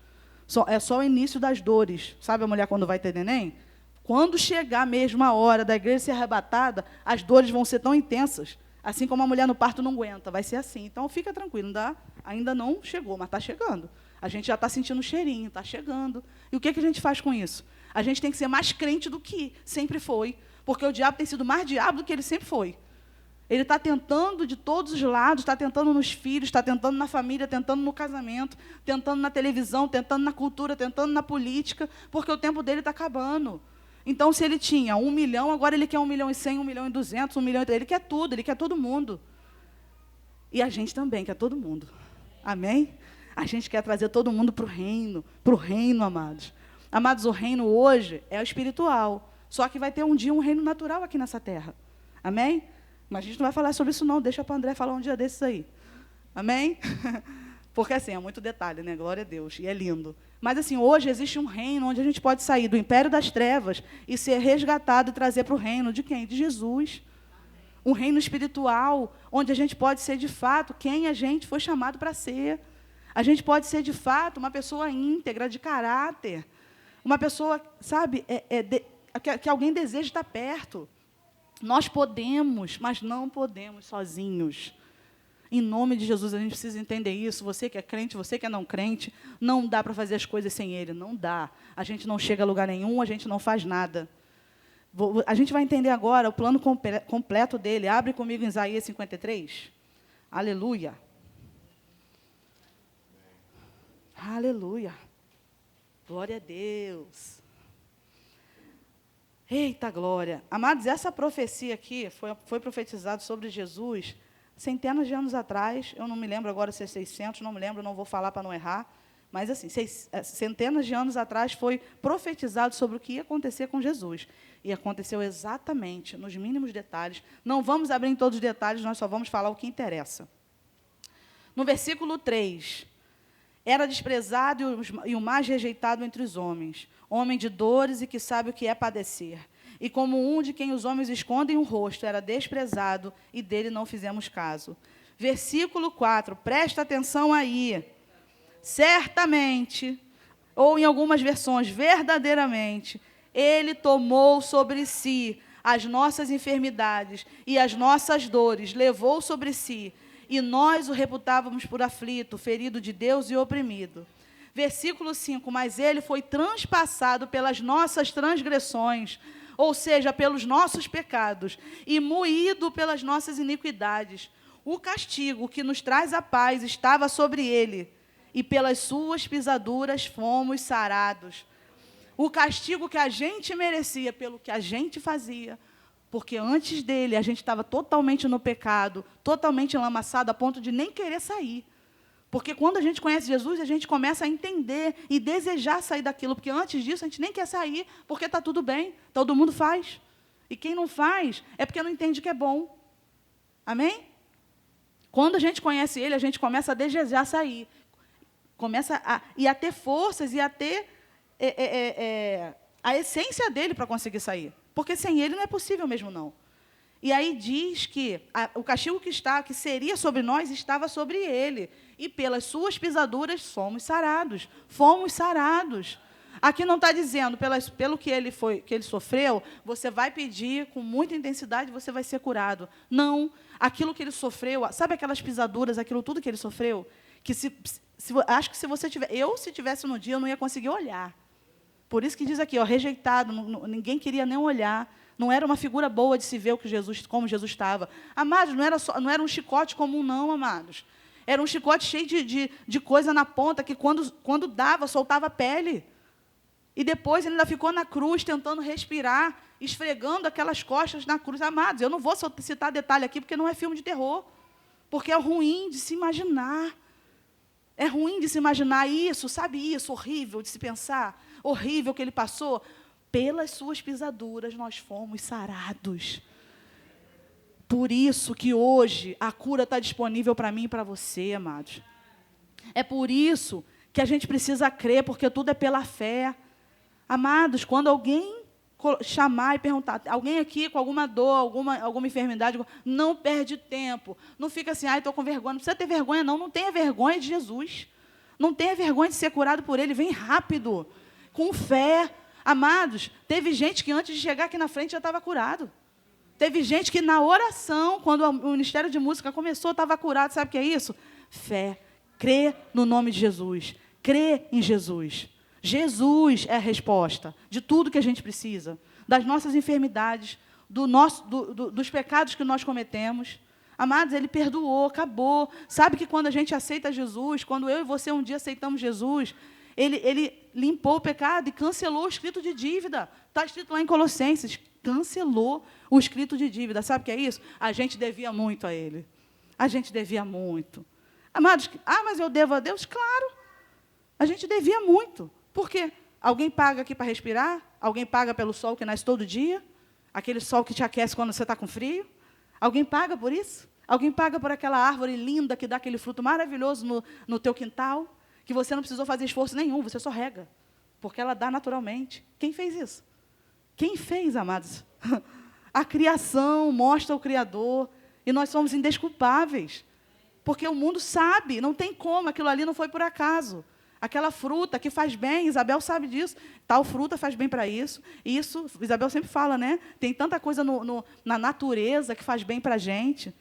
É só o início das dores. Sabe a mulher quando vai ter neném? Quando chegar mesmo a hora da igreja ser arrebatada, as dores vão ser tão intensas, assim como a mulher no parto não aguenta. Vai ser assim. Então, fica tranquilo, ainda não chegou, mas está chegando. A gente já está sentindo o cheirinho, está chegando. E o que a gente faz com isso? A gente tem que ser mais crente do que sempre foi, porque o diabo tem sido mais diabo do que ele sempre foi. Ele está tentando de todos os lados, está tentando nos filhos, está tentando na família, tentando no casamento, tentando na televisão, tentando na cultura, tentando na política, porque o tempo dele está acabando. Então, se ele tinha 1 milhão, agora ele quer 1.100.000, 1.200.000, 1 milhão. Ele quer tudo, ele quer todo mundo. E a gente também quer todo mundo. Amém? A gente quer trazer todo mundo para o reino, amados. Amados, o reino hoje é o espiritual. Só que vai ter um dia um reino natural aqui nessa terra. Amém? Mas a gente não vai falar sobre isso, não. Deixa para o André falar um dia desses aí. Amém? Porque, assim, é muito detalhe, né? Glória a Deus. E é lindo. Mas, assim, hoje existe um reino onde a gente pode sair do império das trevas e ser resgatado e trazer para o reino de quem? De Jesus. Um reino espiritual, onde a gente pode ser, de fato, quem a gente foi chamado para ser. A gente pode ser, de fato, uma pessoa íntegra, de caráter. Uma pessoa, sabe, que alguém deseja estar perto. Nós podemos, mas não podemos sozinhos. Em nome de Jesus, a gente precisa entender isso. Você que é crente, você que é não crente, não dá para fazer as coisas sem Ele. Não dá. A gente não chega a lugar nenhum, a gente não faz nada. A gente vai entender agora o plano completo dele. Abre comigo em Isaías 53. Aleluia. Aleluia. Glória a Deus. Eita glória. Amados, essa profecia aqui foi profetizada sobre Jesus centenas de anos atrás. Eu não me lembro agora se é 600, não me lembro, não vou falar para não errar. Mas, assim, centenas de anos atrás foi profetizado sobre o que ia acontecer com Jesus. E aconteceu exatamente, nos mínimos detalhes. Não vamos abrir em todos os detalhes, nós só vamos falar o que interessa. No versículo 3, era desprezado e o mais rejeitado entre os homens, homem de dores e que sabe o que é padecer. E como um de quem os homens escondem o rosto, era desprezado e dele não fizemos caso. Versículo 4, presta atenção aí. Certamente, ou em algumas versões, verdadeiramente, Ele tomou sobre si as nossas enfermidades e as nossas dores, levou sobre si, e nós o reputávamos por aflito, ferido de Deus e oprimido. Versículo 5, mas Ele foi transpassado pelas nossas transgressões, ou seja, pelos nossos pecados, e moído pelas nossas iniquidades. O castigo que nos traz a paz estava sobre Ele, e pelas suas pisaduras fomos sarados. O castigo que a gente merecia pelo que a gente fazia, porque antes dele a gente estava totalmente no pecado, totalmente enlamaçado, a ponto de nem querer sair. Porque quando a gente conhece Jesus, a gente começa a entender e desejar sair daquilo, porque antes disso a gente nem quer sair, porque está tudo bem, todo mundo faz. E quem não faz é porque não entende que é bom. Amém? Quando a gente conhece Ele, a gente começa a desejar sair. Começa a ter forças e a ter a essência dele para conseguir sair. Porque sem ele não é possível mesmo, não. E aí diz que o castigo que seria sobre nós estava sobre ele. E pelas suas pisaduras somos sarados. Fomos sarados. Aqui não está dizendo, pelo que ele sofreu, você vai pedir com muita intensidade e você vai ser curado. Não. Aquilo que ele sofreu, sabe aquelas pisaduras, aquilo tudo que ele sofreu? Que acho que se você se tivesse no dia, eu não ia conseguir olhar. Por isso que diz aqui, rejeitado, ninguém queria nem olhar. Não era uma figura boa de se ver como Jesus estava. Amados, não era um chicote comum, não, amados. Era um chicote cheio de coisa na ponta, que quando dava, soltava a pele. E depois ele ainda ficou na cruz, tentando respirar, esfregando aquelas costas na cruz. Amados, eu não vou citar detalhe aqui, porque não é filme de terror. Porque é ruim de se imaginar. É ruim de se imaginar isso, sabe isso? Horrível de se pensar. Horrível que ele passou. Pelas suas pisaduras nós fomos sarados. Por isso que hoje a cura está disponível para mim e para você, amados. É por isso que a gente precisa crer, porque tudo é pela fé. Amados, quando alguém chamar e perguntar, alguém aqui com alguma dor, alguma enfermidade, não perde tempo. Não fica assim, estou com vergonha. Não precisa ter vergonha, não. Não tenha vergonha de Jesus. Não tenha vergonha de ser curado por Ele. Vem rápido, com fé. Amados, teve gente que antes de chegar aqui na frente já estava curado. Teve gente que na oração, quando o Ministério de Música começou, estava curado. Sabe o que é isso? Fé. Crê no nome de Jesus. Crê em Jesus. Jesus é a resposta de tudo que a gente precisa, das nossas enfermidades, dos pecados que nós cometemos. Amados, Ele perdoou, acabou. Sabe que quando a gente aceita Jesus, quando eu e você um dia aceitamos Jesus, Ele limpou o pecado e cancelou o escrito de dívida. Está escrito lá em Colossenses, cancelou o escrito de dívida. Sabe o que é isso? A gente devia muito a Ele. A gente devia muito. Amados, mas eu devo a Deus? Claro, a gente devia muito. Por quê? Alguém paga aqui para respirar? Alguém paga pelo sol que nasce todo dia? Aquele sol que te aquece quando você está com frio? Alguém paga por isso? Alguém paga por aquela árvore linda que dá aquele fruto maravilhoso no teu quintal, que você não precisou fazer esforço nenhum, você só rega, porque ela dá naturalmente. Quem fez isso? Quem fez, amados? A criação mostra o Criador, e nós somos indesculpáveis, porque o mundo sabe, não tem como, aquilo ali não foi por acaso. Aquela fruta que faz bem, Isabel sabe disso, tal fruta faz bem para isso. Isso, Isabel sempre fala, né? Tem tanta coisa na natureza que faz bem para a gente.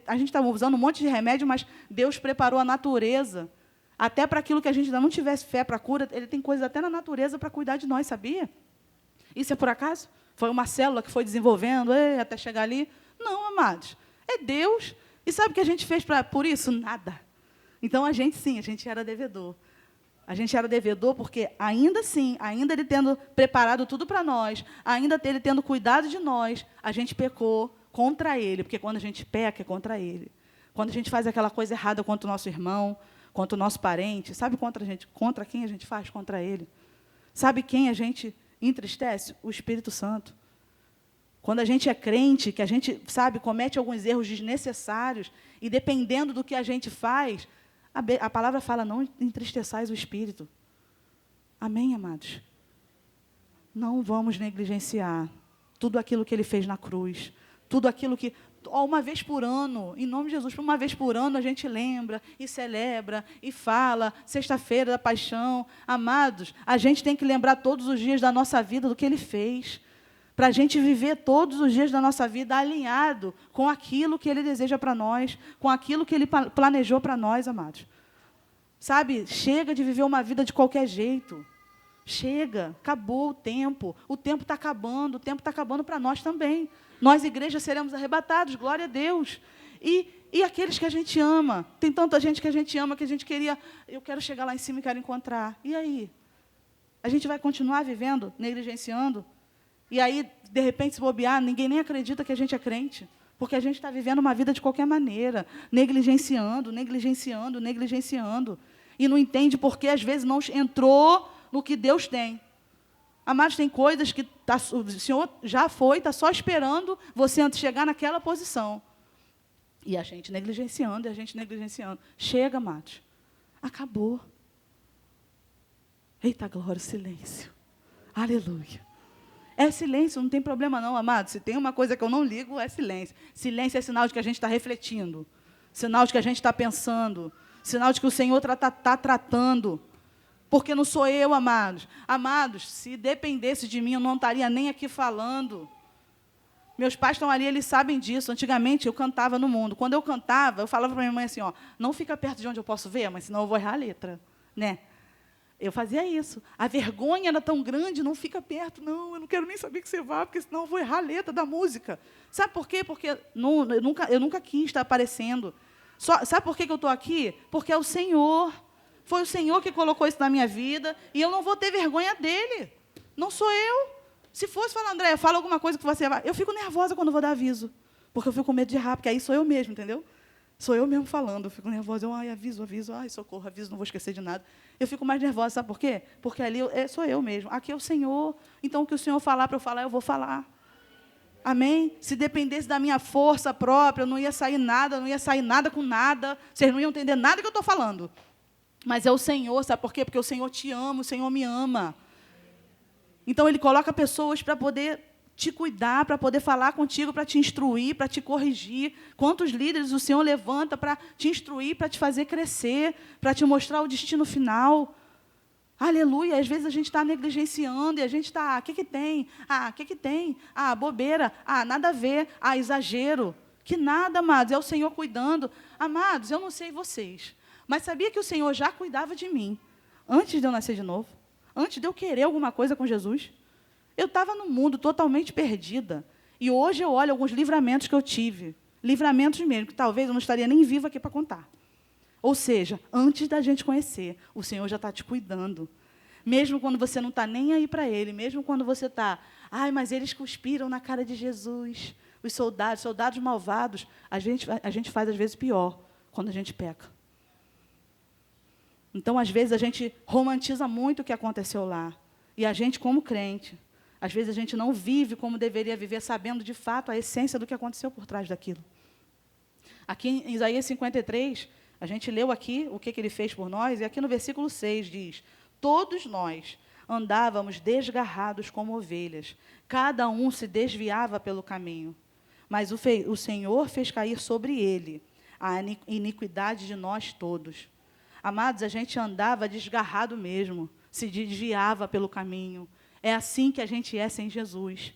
A gente está usando um monte de remédio, mas Deus preparou a natureza, até para aquilo que a gente ainda não tivesse fé para a cura, Ele tem coisas até na natureza para cuidar de nós, sabia? Isso é por acaso? Foi uma célula que foi desenvolvendo até chegar ali? Não, amados. É Deus. E sabe o que a gente fez por isso? Nada. Então, a gente era devedor. A gente era devedor porque, ainda assim, ainda Ele tendo preparado tudo para nós, ainda Ele tendo cuidado de nós, a gente pecou contra Ele, porque quando a gente peca, é contra Ele. Quando a gente faz aquela coisa errada contra o nosso irmão, contra o nosso parente, sabe contra quem a gente faz? Contra Ele. Sabe quem a gente entristece? O Espírito Santo. Quando a gente é crente, que a gente, comete alguns erros desnecessários, e dependendo do que a gente faz, a palavra fala, não entristeçais o Espírito. Amém, amados? Não vamos negligenciar tudo aquilo que Ele fez na cruz, tudo aquilo que, uma vez por ano, em nome de Jesus, uma vez por ano a gente lembra, e celebra, e fala, sexta-feira da paixão. Amados, a gente tem que lembrar todos os dias da nossa vida do que Ele fez, para a gente viver todos os dias da nossa vida alinhado com aquilo que Ele deseja para nós, com aquilo que Ele planejou para nós, amados. Chega de viver uma vida de qualquer jeito. Chega, acabou o tempo está acabando, o tempo está acabando para nós também. Nós, igreja, seremos arrebatados, glória a Deus. E aqueles que a gente ama, tem tanta gente que a gente ama, que a gente eu quero chegar lá em cima e quero encontrar. E aí? A gente vai continuar vivendo, negligenciando? E aí, de repente, se bobear, ninguém nem acredita que a gente é crente, porque a gente está vivendo uma vida de qualquer maneira, negligenciando, e não entende porque, às vezes, não entrou no que Deus tem. Amados, tem coisas que o Senhor já foi, está só esperando você antes de chegar naquela posição. E a gente negligenciando. Chega, amados. Acabou. Eita glória, silêncio. Aleluia. É silêncio, não tem problema não, amado. Se tem uma coisa que eu não ligo, é silêncio. Silêncio é sinal de que a gente está refletindo. Sinal de que a gente está pensando. Sinal de que o Senhor está tratando. Porque não sou eu, amados. Amados, se dependesse de mim, eu não estaria nem aqui falando. Meus pais estão ali, eles sabem disso. Antigamente, eu cantava no mundo. Quando eu cantava, eu falava para minha mãe assim, não fica perto de onde eu posso ver, mas senão eu vou errar a letra, né? Eu fazia isso. A vergonha era tão grande, não fica perto. Não, eu não quero nem saber que você vá, porque senão eu vou errar a letra da música. Sabe por quê? Porque eu nunca quis estar aparecendo. Sabe por que eu estou aqui? Porque é o Senhor. Foi o Senhor que colocou isso na minha vida, e eu não vou ter vergonha dele. Não sou eu. Se fosse falar, André, fala alguma coisa que você vai... Eu fico nervosa quando vou dar aviso, porque eu fico com medo de errar, porque aí sou eu mesmo, entendeu? Sou eu mesmo falando, eu fico nervosa, aviso, socorro, aviso, não vou esquecer de nada. Eu fico mais nervosa, sabe por quê? Porque ali sou eu mesmo, aqui é o Senhor, então o que o Senhor falar para eu falar, eu vou falar. Amém? Se dependesse da minha força própria, não ia sair nada com nada, vocês não iam entender nada que eu estou falando. Mas é o Senhor, sabe por quê? Porque o Senhor te ama, o Senhor me ama. Então, Ele coloca pessoas para poder te cuidar, para poder falar contigo, para te instruir, para te corrigir. Quantos líderes o Senhor levanta para te instruir, para te fazer crescer, para te mostrar o destino final. Aleluia. Às vezes a gente está negligenciando e a gente está, o que tem? O que tem? Bobeira. Nada a ver. Exagero. Que nada, amados, é o Senhor cuidando. Amados, eu não sei vocês, mas sabia que o Senhor já cuidava de mim antes de eu nascer de novo? Antes de eu querer alguma coisa com Jesus? Eu estava no mundo totalmente perdida. E hoje eu olho alguns livramentos que eu tive. Livramentos mesmo, que talvez eu não estaria nem viva aqui para contar. Ou seja, antes da gente conhecer, o Senhor já está te cuidando. Mesmo quando você não está nem aí para Ele, mesmo quando você está... mas eles cuspiram na cara de Jesus. Os soldados malvados. A gente faz, às vezes, pior, quando a gente peca. Então, às vezes, a gente romantiza muito o que aconteceu lá. E a gente, como crente, Às vezes a gente não vive como deveria viver, sabendo de fato a essência do que aconteceu por trás daquilo. Aqui em Isaías 53, a gente leu aqui o que ele fez por nós, e aqui no versículo 6 diz: todos nós andávamos desgarrados como ovelhas, cada um se desviava pelo caminho, mas o Senhor fez cair sobre ele a iniquidade de nós todos. Amados, a gente andava desgarrado mesmo, se desviava pelo caminho. É assim que a gente é sem Jesus.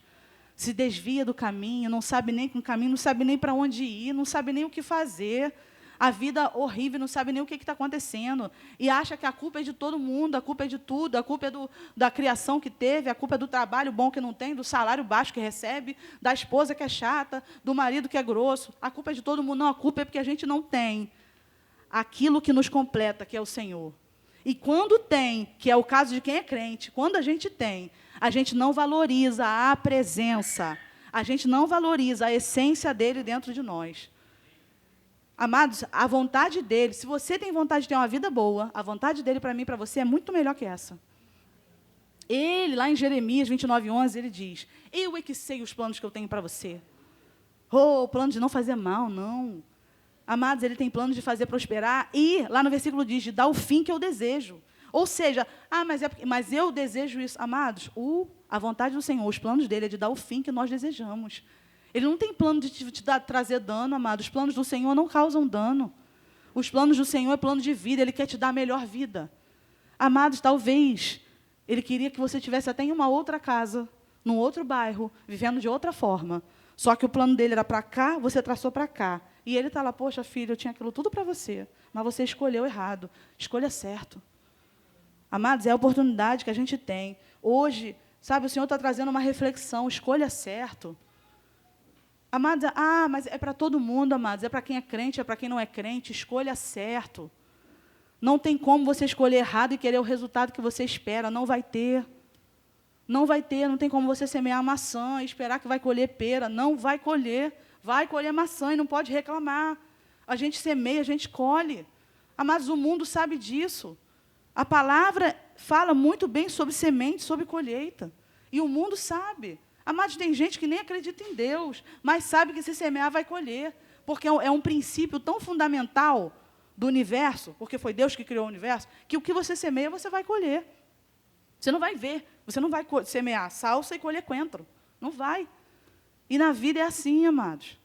Se desvia do caminho, não sabe nem com o caminho, não sabe nem para onde ir, não sabe nem o que fazer. A vida horrível, não sabe nem o que está acontecendo. E acha que a culpa é de todo mundo, a culpa é de tudo, a culpa é da criação que teve, a culpa é do trabalho bom que não tem, do salário baixo que recebe, da esposa que é chata, do marido que é grosso. A culpa é de todo mundo. Não, a culpa é porque a gente não tem aquilo que nos completa, que é o Senhor. E quando tem, que é o caso de quem é crente, quando a gente tem, a gente não valoriza a presença, a gente não valoriza a essência dele dentro de nós. Amados, a vontade dele, se você tem vontade de ter uma vida boa, a vontade dele para mim e para você é muito melhor que essa. Ele, lá em Jeremias 29:11, ele diz: eu é que sei os planos que eu tenho para você. O plano de não fazer mal, não. Amados, ele tem plano de fazer prosperar e, lá no versículo diz, de dar o fim que eu desejo. Ou seja, mas eu desejo isso. Amados, a vontade do Senhor, os planos dele é de dar o fim que nós desejamos. Ele não tem plano de trazer dano, amados. Os planos do Senhor não causam dano. Os planos do Senhor é plano de vida, ele quer te dar a melhor vida. Amados, talvez ele queria que você tivesse até em uma outra casa, num outro bairro, vivendo de outra forma. Só que o plano dele era para cá, você traçou para cá. E ele está lá: poxa, filho, eu tinha aquilo tudo para você, mas você escolheu errado. Escolha certo. Amados, é a oportunidade que a gente tem. Hoje, sabe, o Senhor está trazendo uma reflexão: escolha certo. Amados, mas é para todo mundo, amados. É para quem é crente, é para quem não é crente. Escolha certo. Não tem como você escolher errado e querer o resultado que você espera. Não vai ter. Não vai ter. Não tem como você semear maçã e esperar que vai colher pera. Não vai colher. Vai colher maçã e não pode reclamar. A gente semeia, a gente colhe. Amados, o mundo sabe disso. A palavra fala muito bem sobre semente, sobre colheita. E o mundo sabe. Amados, tem gente que nem acredita em Deus, mas sabe que se semear vai colher. Porque é um princípio tão fundamental do universo, porque foi Deus que criou o universo, que o que você semeia, você vai colher. Você não vai ver. Você não vai semear salsa e colher coentro. Não vai. E na vida é assim, amados.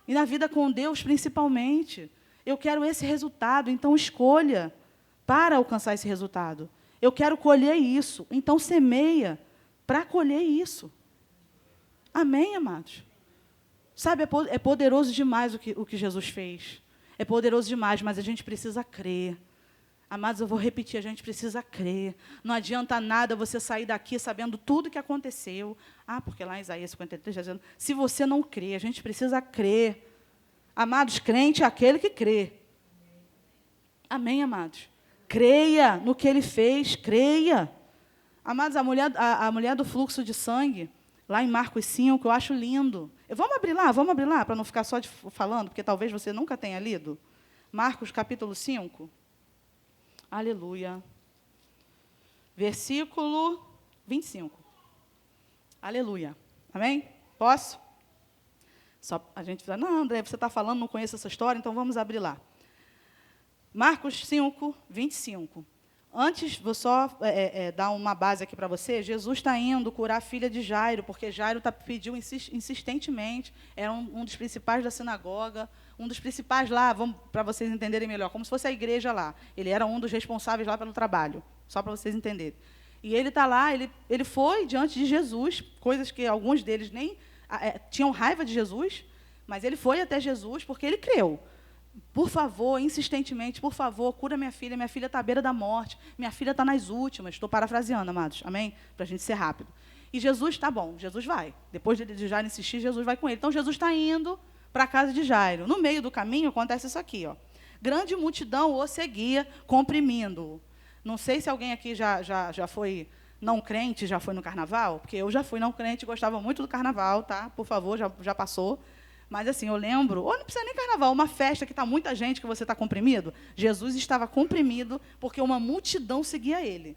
E na vida com Deus, principalmente. Eu quero esse resultado, então escolha para alcançar esse resultado. Eu quero colher isso, então semeia para colher isso. Amém, amados? Sabe, é poderoso demais o que Jesus fez. É poderoso demais, mas a gente precisa crer. Amados, eu vou repetir, a gente precisa crer. Não adianta nada você sair daqui sabendo tudo o que aconteceu. Porque lá em Isaías 53 está dizendo, se você não crê, a gente precisa crer. Amados, crente é aquele que crê. Amém, amados? Creia no que ele fez, creia. Amados, a mulher do fluxo de sangue, lá em Marcos 5, eu acho lindo. Vamos abrir lá, para não ficar só falando, porque talvez você nunca tenha lido. Marcos, capítulo 5. Aleluia. Versículo 25. Aleluia. Amém? Posso? Só a gente fala, não, André, você está falando, não conheço essa história, então vamos abrir lá. Marcos 5, 25. Antes, vou só dar uma base aqui para você. Jesus está indo curar a filha de Jairo, porque Jairo pediu insistentemente, era um dos principais da sinagoga, um dos principais lá, para vocês entenderem melhor, como se fosse a igreja lá. Ele era um dos responsáveis lá pelo trabalho, só para vocês entenderem. E ele está lá, ele foi diante de Jesus, coisas que alguns deles nem tinham raiva de Jesus, mas ele foi até Jesus porque ele creu. Por favor, insistentemente, por favor, cura minha filha está à beira da morte, minha filha está nas últimas. Estou parafraseando, amados, amém? Para a gente ser rápido. E Jesus, tá bom, Jesus vai. Depois de Jairo insistir, Jesus vai com ele. Então, Jesus está indo para a casa de Jairo. No meio do caminho, acontece isso aqui, ó. Grande multidão o seguia, comprimindo-o. Não sei se alguém aqui já foi não crente, já foi no carnaval, porque eu já fui não crente, gostava muito do carnaval, tá? Por favor, já passou. Mas, assim, eu lembro, ou não precisa nem carnaval, uma festa que está muita gente, que você está comprimido. Jesus estava comprimido porque uma multidão seguia ele.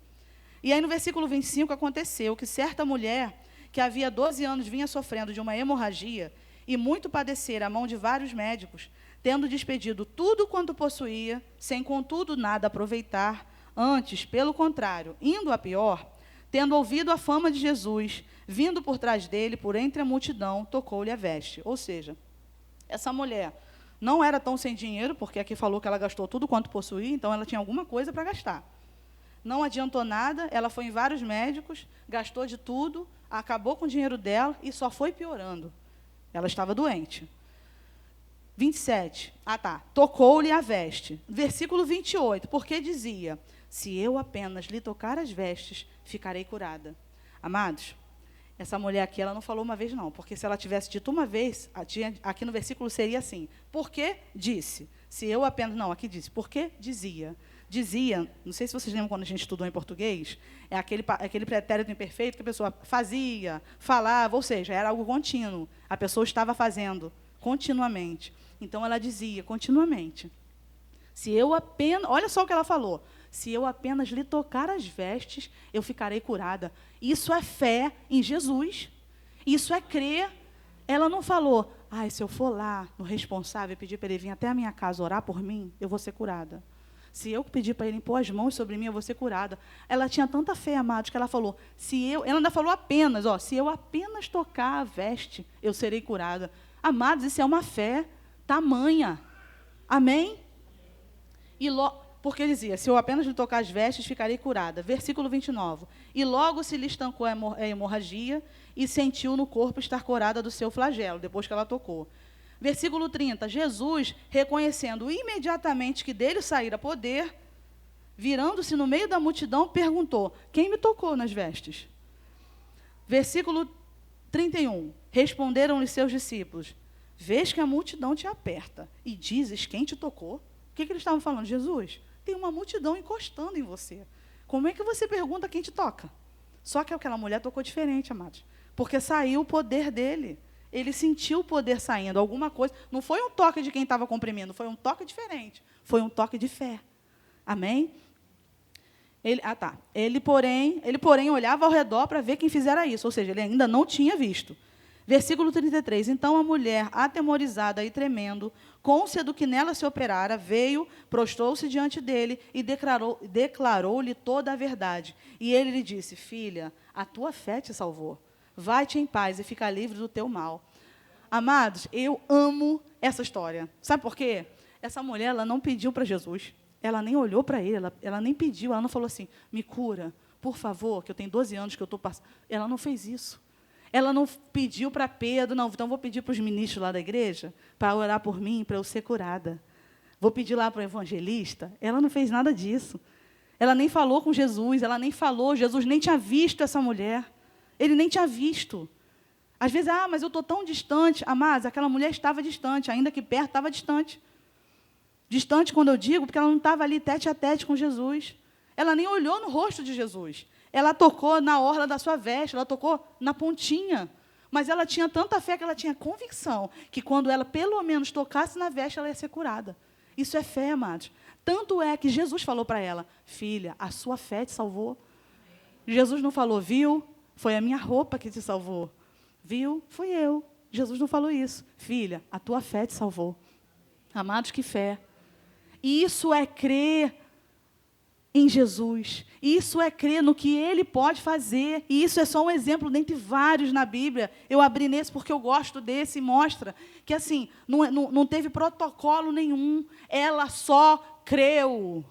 E aí, no versículo 25, aconteceu que certa mulher que havia 12 anos vinha sofrendo de uma hemorragia e muito padecera à mão de vários médicos, tendo despedido tudo quanto possuía, sem contudo nada aproveitar, antes, pelo contrário, indo a pior, tendo ouvido a fama de Jesus, vindo por trás dele, por entre a multidão, tocou-lhe a veste. Ou seja, essa mulher não era tão sem dinheiro, porque aqui falou que ela gastou tudo quanto possuía, então ela tinha alguma coisa para gastar. Não adiantou nada, ela foi em vários médicos, gastou de tudo, acabou com o dinheiro dela e só foi piorando. Ela estava doente. 27. Tocou-lhe a veste. Versículo 28, porque dizia, se eu apenas lhe tocar as vestes, ficarei curada. Amados, essa mulher aqui, ela não falou uma vez não, porque se ela tivesse dito uma vez, aqui no versículo seria assim, porque disse, se eu apenas, não, aqui disse, porque dizia. Dizia, não sei se vocês lembram quando a gente estudou em português, é aquele pretérito imperfeito que a pessoa fazia, falava, ou seja, era algo contínuo. A pessoa estava fazendo continuamente. Então, ela dizia continuamente. Se eu apenas, olha só o que ela falou, se eu apenas lhe tocar as vestes, eu ficarei curada. Isso é fé em Jesus. Isso é crer. Ela não falou, se eu for lá no responsável e pedir para ele vir até a minha casa orar por mim, eu vou ser curada. Se eu pedir para ele impor as mãos sobre mim, eu vou ser curada. Ela tinha tanta fé, amados, que ela falou, ela ainda falou apenas, se eu apenas tocar a veste, eu serei curada. Amados, isso é uma fé tamanha. Amém? Porque dizia, se eu apenas lhe tocar as vestes, ficarei curada. Versículo 29. E logo se lhe estancou a hemorragia e sentiu no corpo estar curada do seu flagelo, depois que ela tocou. Versículo 30, Jesus, reconhecendo imediatamente que dele saíra poder, virando-se no meio da multidão, perguntou, quem me tocou nas vestes? Versículo 31, responderam-lhe seus discípulos, vês que a multidão te aperta e dizes quem te tocou? O que eles estavam falando? Jesus, tem uma multidão encostando em você. Como é que você pergunta quem te toca? Só que aquela mulher tocou diferente, amados, porque saiu o poder dele. Ele sentiu o poder saindo, alguma coisa. Não foi um toque de quem estava comprimindo, foi um toque diferente. Foi um toque de fé. Amém? Ele, porém, olhava ao redor para ver quem fizera isso. Ou seja, ele ainda não tinha visto. Versículo 33. Então a mulher, atemorizada e tremendo, cônscia do que nela se operara, veio, prostrou-se diante dele e declarou-lhe toda a verdade. E ele lhe disse, filha, a tua fé te salvou. Vai-te em paz e fica livre do teu mal. Amados, eu amo essa história. Sabe por quê? Essa mulher, ela não pediu para Jesus. Ela nem olhou para ele, ela nem pediu. Ela não falou assim, me cura, por favor, que eu tenho 12 anos que eu estou passando. Ela não fez isso. Ela não pediu para Pedro, não, então vou pedir para os ministros lá da igreja para orar por mim, para eu ser curada. Vou pedir lá para o evangelista. Ela não fez nada disso. Ela nem falou com Jesus, ela nem falou, Jesus nem tinha visto essa mulher. Ele nem tinha visto. Às vezes, mas eu estou tão distante. Mas aquela mulher estava distante, ainda que perto, estava distante. Distante, quando eu digo, porque ela não estava ali tete a tete com Jesus. Ela nem olhou no rosto de Jesus. Ela tocou na orla da sua veste, ela tocou na pontinha. Mas ela tinha tanta fé que ela tinha convicção que quando ela, pelo menos, tocasse na veste, ela ia ser curada. Isso é fé, amados. Tanto é que Jesus falou para ela, filha, a sua fé te salvou. Jesus não falou, viu? Foi a minha roupa que te salvou. Viu? Fui eu. Jesus não falou isso. Filha, a tua fé te salvou. Amados, que fé. Isso é crer em Jesus. Isso é crer no que Ele pode fazer. E isso é só um exemplo dentre vários na Bíblia. Eu abri nesse porque eu gosto desse e mostra que, assim, não teve protocolo nenhum. Ela só creu.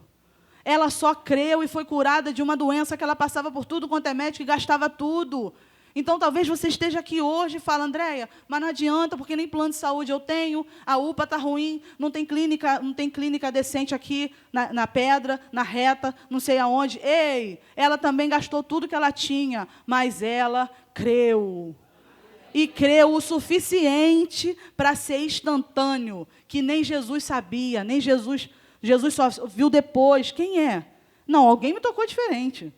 Ela só creu e foi curada de uma doença que ela passava por tudo quanto é médico e gastava tudo. Então, talvez você esteja aqui hoje e fale, Andréia, mas não adianta, porque nem plano de saúde eu tenho, a UPA está ruim, não tem clínica decente aqui na pedra, na reta, não sei aonde. Ei, ela também gastou tudo que ela tinha, mas ela creu. E creu o suficiente para ser instantâneo, que nem Jesus sabia, nem Jesus só viu depois. Quem é? Não, alguém me tocou diferente.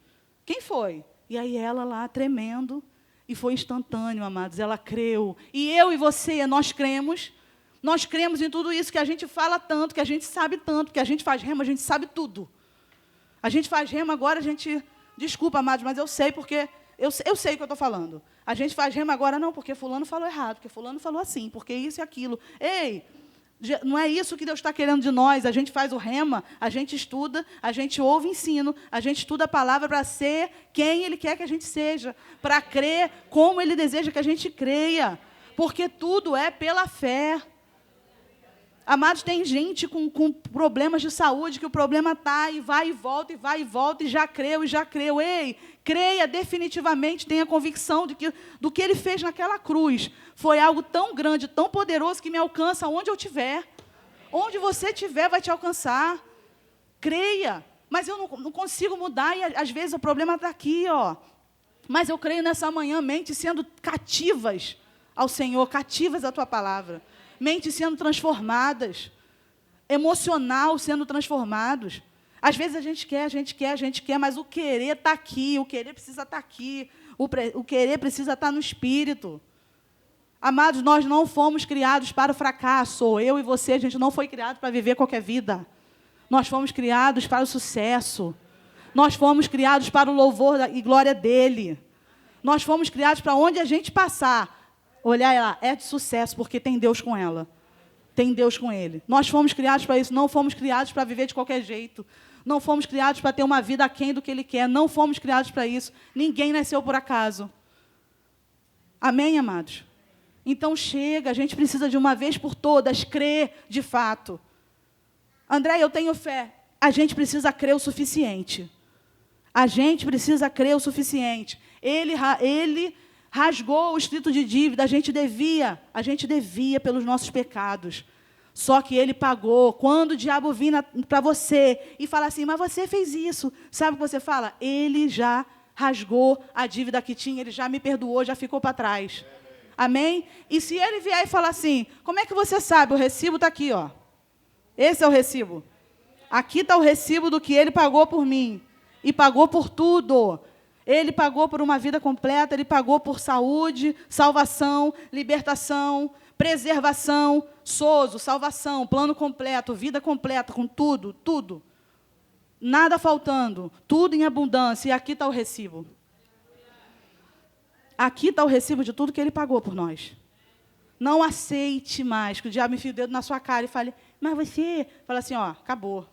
Quem foi? E aí ela lá, tremendo, e foi instantâneo, amados. Ela creu. E eu e você, nós cremos em tudo isso, que a gente fala tanto, que a gente sabe tanto, que a gente faz rema, a gente sabe tudo. A gente faz rema agora, desculpa, amados, mas eu sei porque Eu sei o que eu estou falando. A gente faz rema agora, não, porque fulano falou errado, porque fulano falou assim, porque isso e aquilo. Ei, não é isso que Deus está querendo de nós. A gente faz o rema, a gente estuda, a gente ouve ensino, a gente estuda a palavra para ser quem Ele quer que a gente seja, para crer como Ele deseja que a gente creia, porque tudo é pela fé. Amados, tem gente com problemas de saúde, que o problema está e vai e volta, e já creu. Ei, creia definitivamente, tenha convicção do que Ele fez naquela cruz. Foi algo tão grande, tão poderoso, que me alcança onde eu estiver. Onde você estiver, vai te alcançar. Creia. Mas eu não consigo mudar, e às vezes o problema está aqui, ó. Mas eu creio nessa manhã, mentes sendo cativas ao Senhor, cativas à Tua palavra. Mentes sendo transformadas, emocional sendo transformados. Às vezes a gente quer, mas o querer está aqui, o querer precisa estar aqui, o querer precisa estar no Espírito. Amados, nós não fomos criados para o fracasso. Eu e você, a gente não foi criado para viver qualquer vida. Nós fomos criados para o sucesso. Nós fomos criados para o louvor e glória dEle. Nós fomos criados para onde a gente passar. Olhar lá, é de sucesso, porque tem Deus com ela. Tem Deus com ele. Nós fomos criados para isso, não fomos criados para viver de qualquer jeito. Não fomos criados para ter uma vida aquém do que Ele quer. Não fomos criados para isso. Ninguém nasceu por acaso. Amém, amados? Então chega, a gente precisa de uma vez por todas crer de fato. André, eu tenho fé. A gente precisa crer o suficiente. A gente precisa crer o suficiente. Ele rasgou o escrito de dívida, a gente devia pelos nossos pecados. Só que Ele pagou. Quando o diabo vir para você e falar assim, mas você fez isso, sabe o que você fala? Ele já rasgou a dívida que tinha, Ele já me perdoou, já ficou para trás. Amém? E se Ele vier e falar assim, como é que você sabe? O recibo está aqui, ó. Esse é o recibo. Aqui está o recibo do que Ele pagou por mim. E pagou por tudo. Ele pagou por uma vida completa, Ele pagou por saúde, salvação, libertação, preservação, sozo, salvação, plano completo, vida completa, com tudo, tudo. Nada faltando, tudo em abundância. E aqui está o recibo. Aqui está o recibo de tudo que Ele pagou por nós. Não aceite mais que o diabo enfie o dedo na sua cara e fale, mas você... Fala assim, ó, acabou.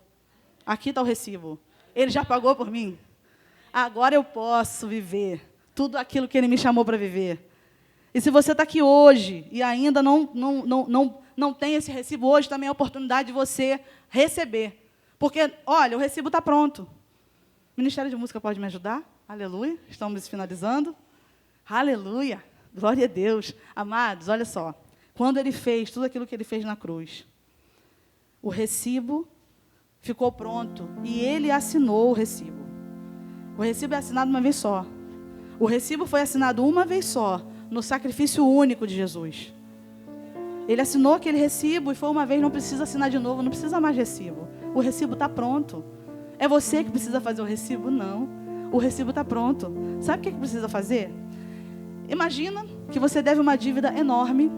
Aqui está o recibo. Ele já pagou por mim. Agora eu posso viver tudo aquilo que Ele me chamou para viver. E se você está aqui hoje e ainda não tem esse recibo, hoje também é a oportunidade de você receber. Porque, olha, o recibo está pronto. O Ministério de Música pode me ajudar? Aleluia. Estamos finalizando. Aleluia. Glória a Deus. Amados, olha só. Quando Ele fez tudo aquilo que Ele fez na cruz, o recibo ficou pronto e Ele assinou o recibo. O recibo é assinado uma vez só. O recibo foi assinado uma vez só, no sacrifício único de Jesus. Ele assinou aquele recibo e foi uma vez, não precisa assinar de novo, não precisa mais recibo. O recibo está pronto. É você que precisa fazer o recibo? Não. O recibo está pronto. Sabe o que precisa fazer? Imagina que você deve uma dívida enorme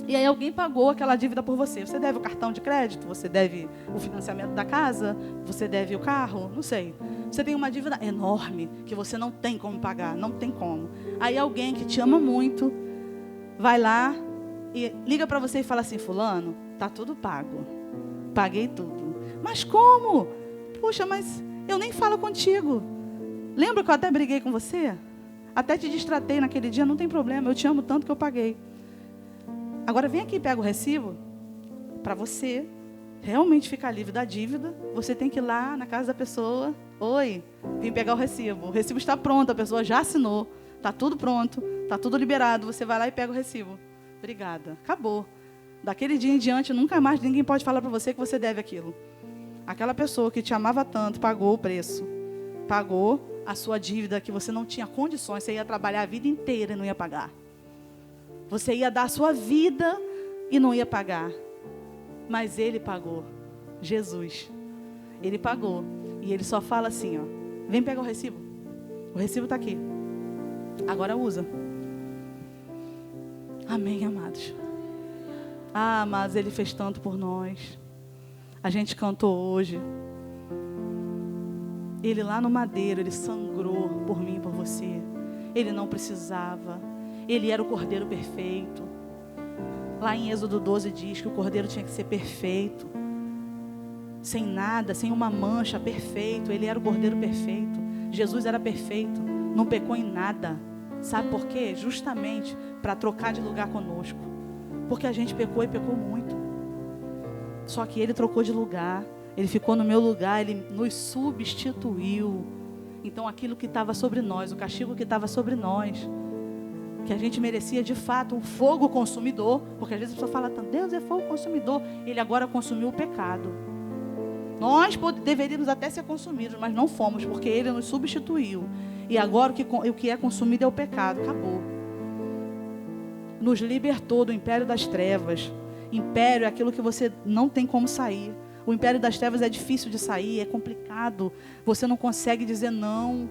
e aí alguém pagou aquela dívida por você. Você deve o cartão de crédito, você deve o financiamento da casa, você deve o carro, não sei. Você tem uma dívida enorme que você não tem como pagar, não tem como. Aí alguém que te ama muito vai lá e liga para você e fala assim, fulano, tá tudo pago. Paguei tudo. Mas como? Puxa, mas eu nem falo contigo. Lembra que eu até briguei com você? Até te distratei naquele dia, não tem problema, eu te amo tanto que eu paguei. Agora vem aqui e pega o recibo. Para você realmente ficar livre da dívida, você tem que ir lá na casa da pessoa. Oi, vim pegar o recibo. O recibo está pronto, a pessoa já assinou. Está tudo pronto, está tudo liberado. Você vai lá e pega o recibo. Obrigada, acabou. Daquele dia em diante, nunca mais ninguém pode falar para você que você deve aquilo. Aquela pessoa que te amava tanto, pagou o preço. Pagou a sua dívida que você não tinha condições. Você ia trabalhar a vida inteira e não ia pagar. Você ia dar a sua vida e não ia pagar. Mas Ele pagou. Jesus. Ele pagou. E Ele só fala assim, ó. Vem pegar o recibo. O recibo está aqui. Agora usa. Amém, amados. Ah, amados, Ele fez tanto por nós. A gente cantou hoje. Ele lá no madeiro, Ele sangrou por mim e por você. Ele não precisava. Ele era o Cordeiro perfeito. Lá em Êxodo 12 diz que o Cordeiro tinha que ser perfeito. Sem nada, sem uma mancha, perfeito. Ele era o Cordeiro perfeito. Jesus era perfeito. Não pecou em nada. Sabe por quê? Justamente para trocar de lugar conosco. Porque a gente pecou e pecou muito. Só que Ele trocou de lugar. Ele ficou no meu lugar. Ele nos substituiu. Então aquilo que estava sobre nós, o castigo que estava sobre nós, que a gente merecia de fato um fogo consumidor, porque às vezes a pessoa fala tanto, Deus é fogo consumidor. Ele agora consumiu o pecado. Nós deveríamos até ser consumidos, mas não fomos, porque Ele nos substituiu. E agora o que é consumido é o pecado. Acabou. Nos libertou do império das trevas. Império é aquilo que você não tem como sair. O império das trevas é difícil de sair, é complicado. Você não consegue dizer não.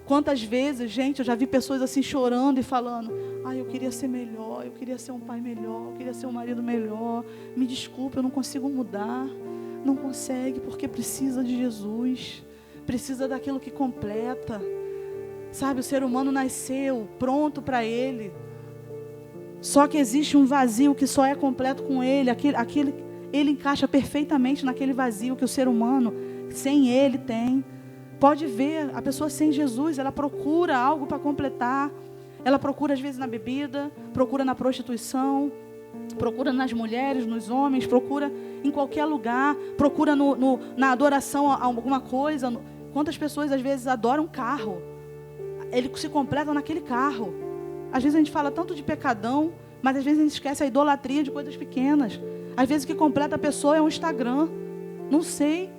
Quantas vezes, gente, eu já vi pessoas assim chorando e falando, eu queria ser melhor, eu queria ser um pai melhor, eu queria ser um marido melhor. Me desculpe, eu não consigo mudar. Não consegue porque precisa de Jesus. Precisa daquilo que completa. Sabe, o ser humano nasceu pronto para Ele. Só que existe um vazio que só é completo com Ele. Ele encaixa perfeitamente naquele vazio que o ser humano, sem Ele, tem. Pode ver, a pessoa sem Jesus, ela procura algo para completar. Ela procura às vezes na bebida, procura na prostituição, procura nas mulheres, nos homens, procura em qualquer lugar, procura na adoração a alguma coisa. Quantas pessoas às vezes adoram carro? Ele se completa naquele carro. Às vezes a gente fala tanto de pecadão, mas às vezes a gente esquece a idolatria de coisas pequenas. Às vezes o que completa a pessoa é o Instagram. Não sei.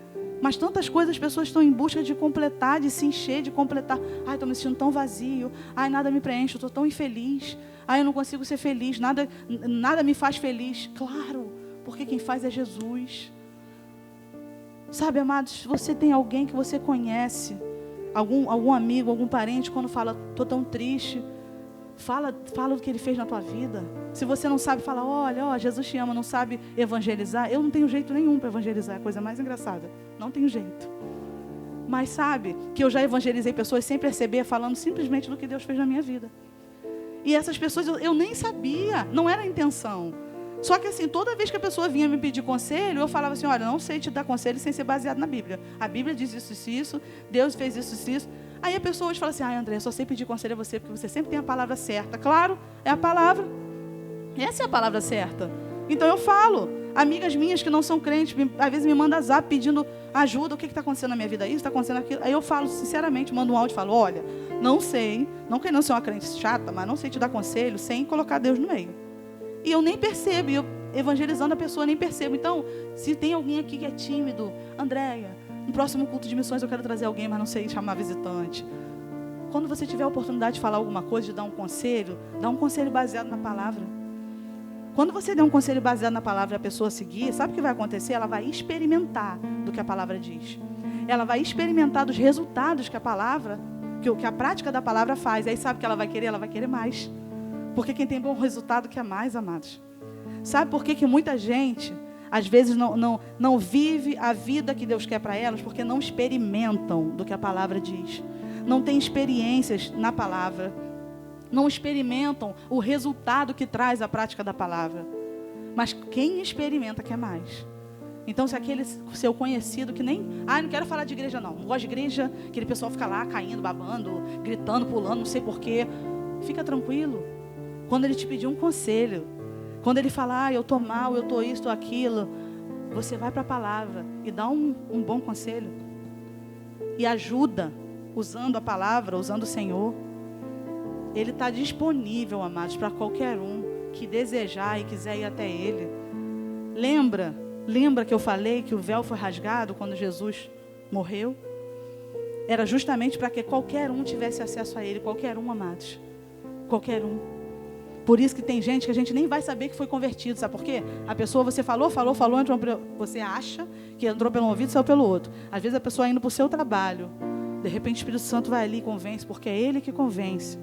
Mas tantas coisas as pessoas estão em busca de completar, de se encher, de completar. Estou me sentindo tão vazio. Nada me preenche, estou tão infeliz. Eu não consigo ser feliz, nada me faz feliz. Claro, porque quem faz é Jesus. Sabe, amados, se você tem alguém que você conhece, algum amigo, algum parente, quando fala, estou tão triste, fala do que Ele fez na tua vida. Se você não sabe, fala, olha, Jesus te ama, não sabe evangelizar. Eu não tenho jeito nenhum para evangelizar, é a coisa mais engraçada. Não tenho jeito. Mas sabe que eu já evangelizei pessoas sem perceber, falando simplesmente do que Deus fez na minha vida. E essas pessoas eu nem sabia, não era a intenção. Só que assim, toda vez que a pessoa vinha me pedir conselho, eu falava assim, olha, não sei te dar conselho sem ser baseado na Bíblia. A Bíblia diz isso e isso, Deus fez isso e isso. Aí a pessoa hoje fala assim, André, eu só sei pedir conselho a você, porque você sempre tem a palavra certa. Claro, é a palavra. Essa é a palavra certa. Então eu falo. Amigas minhas que não são crentes, às vezes me mandam zap pedindo ajuda, o que está acontecendo na minha vida? Isso está acontecendo aquilo. Aí eu falo sinceramente, mando um áudio e falo, olha, não sei, não querendo ser uma crente chata, mas não sei te dar conselho sem colocar Deus no meio. E eu nem percebo, e eu evangelizando a pessoa nem percebo. Então, se tem alguém aqui que é tímido, Andréia, no próximo culto de missões eu quero trazer alguém, mas não sei chamar visitante. Quando você tiver a oportunidade de falar alguma coisa, de dar um conselho, dá um conselho baseado na palavra. Quando você der um conselho baseado na palavra e a pessoa seguir, sabe o que vai acontecer? Ela vai experimentar do que a palavra diz. Ela vai experimentar dos resultados que a palavra, que a prática da palavra faz. Aí sabe o que ela vai querer? Ela vai querer mais. Porque quem tem bom resultado quer mais, amados. Sabe por que muita gente, às vezes, não vive a vida que Deus quer para elas? Porque não experimentam do que a palavra diz. Não tem experiências na palavra. Não experimentam o resultado que traz a prática da palavra. Mas quem experimenta quer mais. Então, se aquele seu conhecido que nem... não quero falar de igreja não. Não gosto de igreja, aquele pessoal fica lá caindo, babando, gritando, pulando, não sei porquê. Fica tranquilo. Quando ele te pedir um conselho, quando ele falar, eu estou mal, eu estou isso, estou aquilo, você vai para a palavra e dá um bom conselho. E ajuda, usando a palavra, usando o Senhor. Ele está disponível, amados, para qualquer um que desejar e quiser ir até Ele. Lembra que eu falei que o véu foi rasgado quando Jesus morreu? Era justamente para que qualquer um tivesse acesso a Ele. Qualquer um, amados. Qualquer um. Por isso que tem gente que a gente nem vai saber que foi convertido. Sabe por quê? A pessoa, você falou, entrou, você acha que entrou pelo ouvido e saiu pelo outro. Às vezes a pessoa indo para o seu trabalho. De repente o Espírito Santo vai ali e convence, porque é Ele que convence.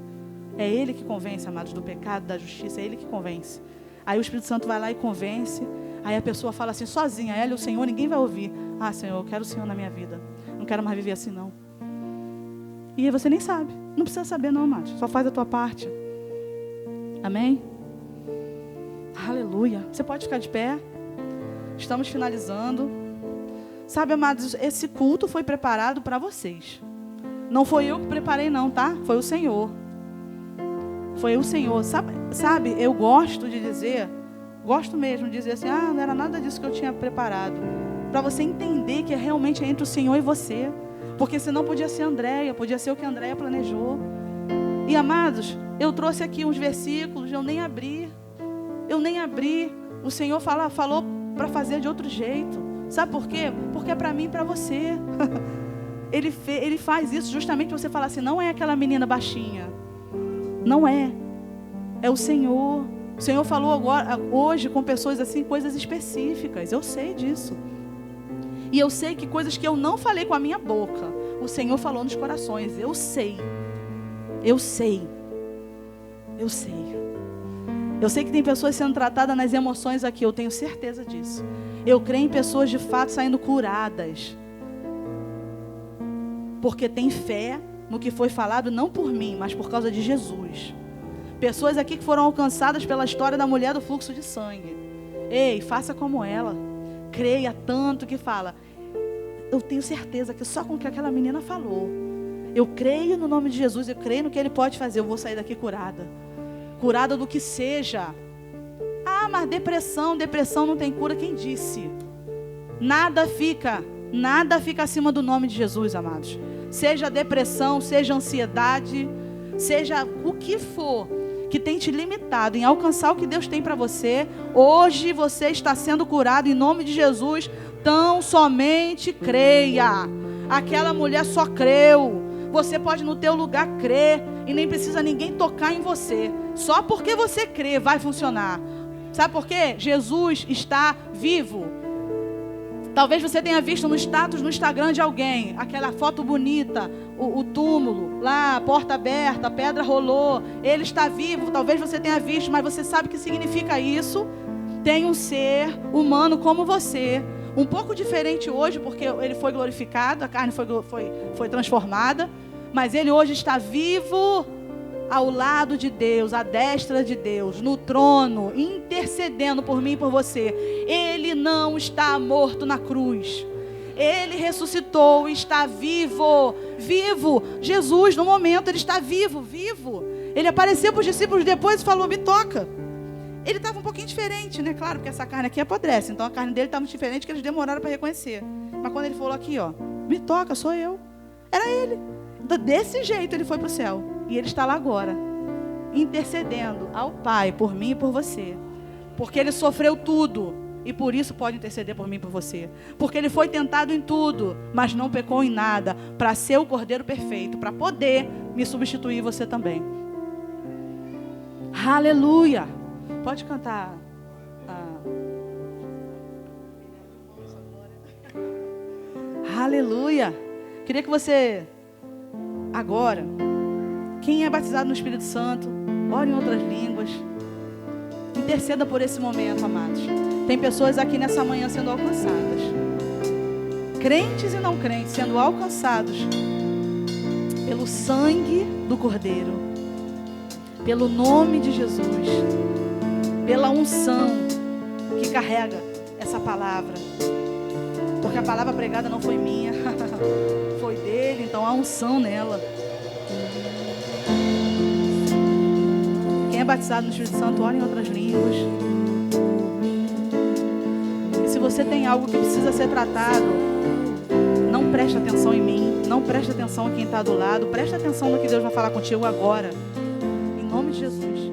É Ele que convence, amados, do pecado, da justiça, é Ele que convence. Aí o Espírito Santo vai lá e convence. Aí a pessoa fala assim, sozinha, ela e o Senhor, ninguém vai ouvir. Senhor, eu quero o Senhor na minha vida. Não quero mais viver assim, não. E você nem sabe. Não precisa saber não, amados. Só faz a tua parte. Amém? Aleluia. Você pode ficar de pé. Estamos finalizando. Sabe, amados, esse culto foi preparado para vocês. Não foi eu que preparei não, tá? Foi o Senhor. Foi o Senhor. Sabe, eu gosto de dizer, gosto mesmo de dizer assim, não era nada disso que eu tinha preparado. Para você entender que realmente é entre o Senhor e você. Porque senão podia ser Andréia, podia ser o que a Andréia planejou. E, amados, eu trouxe aqui uns versículos, eu nem abri. O Senhor falou para fazer de outro jeito. Sabe por quê? Porque é para mim e para você. Ele faz isso justamente para você falar assim, não é aquela menina baixinha. Não é. É o Senhor. O Senhor falou agora, hoje com pessoas assim, coisas específicas. Eu sei disso. E eu sei que coisas que eu não falei com a minha boca, o Senhor falou nos corações. Eu sei. Eu sei que tem pessoas sendo tratadas nas emoções aqui. Eu tenho certeza disso. Eu creio em pessoas de fato saindo curadas. Porque tem fé no que foi falado, não por mim, mas por causa de Jesus. Pessoas aqui que foram alcançadas pela história da mulher do fluxo de sangue. Ei, faça como ela. Creia tanto que fala. Eu tenho certeza que só com o que aquela menina falou. Eu creio no nome de Jesus, eu creio no que Ele pode fazer. Eu vou sair daqui curada. Curada do que seja. Mas depressão não tem cura. Quem disse? Nada fica acima do nome de Jesus, amados. Seja depressão, seja ansiedade, seja o que for que tem te limitado em alcançar o que Deus tem para você. Hoje você está sendo curado em nome de Jesus. Tão somente creia. Aquela mulher só creu. Você pode no teu lugar crer e nem precisa ninguém tocar em você. Só porque você crê vai funcionar. Sabe por quê? Jesus está vivo. Talvez você tenha visto no status no Instagram de alguém, aquela foto bonita, o túmulo, lá, a porta aberta, a pedra rolou, ele está vivo. Talvez você tenha visto, mas você sabe o que significa isso? Tem um ser humano como você, um pouco diferente hoje, porque ele foi glorificado, a carne foi transformada, mas ele hoje está vivo ao lado de Deus, à destra de Deus, no trono, intercedendo por mim e por você. Ele não está morto na cruz. Ele ressuscitou, está vivo. Vivo. Jesus, no momento, ele está vivo. Ele apareceu para os discípulos depois e falou, me toca. Ele estava um pouquinho diferente, né? Claro, porque essa carne aqui apodrece. Então a carne dele estava diferente, que eles demoraram para reconhecer. Mas quando ele falou aqui, ó, me toca, sou eu. Era ele. Desse jeito ele foi para o céu. E ele está lá agora, intercedendo ao Pai por mim e por você. Porque ele sofreu tudo e por isso pode interceder por mim e por você. Porque ele foi tentado em tudo, mas não pecou em nada, para ser o Cordeiro perfeito, para poder me substituir você também. Aleluia! Pode cantar. Aleluia! Queria que você, agora, quem é batizado no Espírito Santo, ore em outras línguas. Interceda por esse momento, amados. Tem pessoas aqui nessa manhã sendo alcançadas. Crentes e não crentes sendo alcançados pelo sangue do Cordeiro, pelo nome de Jesus, pela unção que carrega essa palavra. Porque a palavra pregada não foi minha, foi dele, então há unção nela. Quem é batizado no Espírito Santo, ora em outras línguas. E se você tem algo que precisa ser tratado, não preste atenção em mim, não preste atenção em quem está do lado, preste atenção no que Deus vai falar contigo agora. Em nome de Jesus.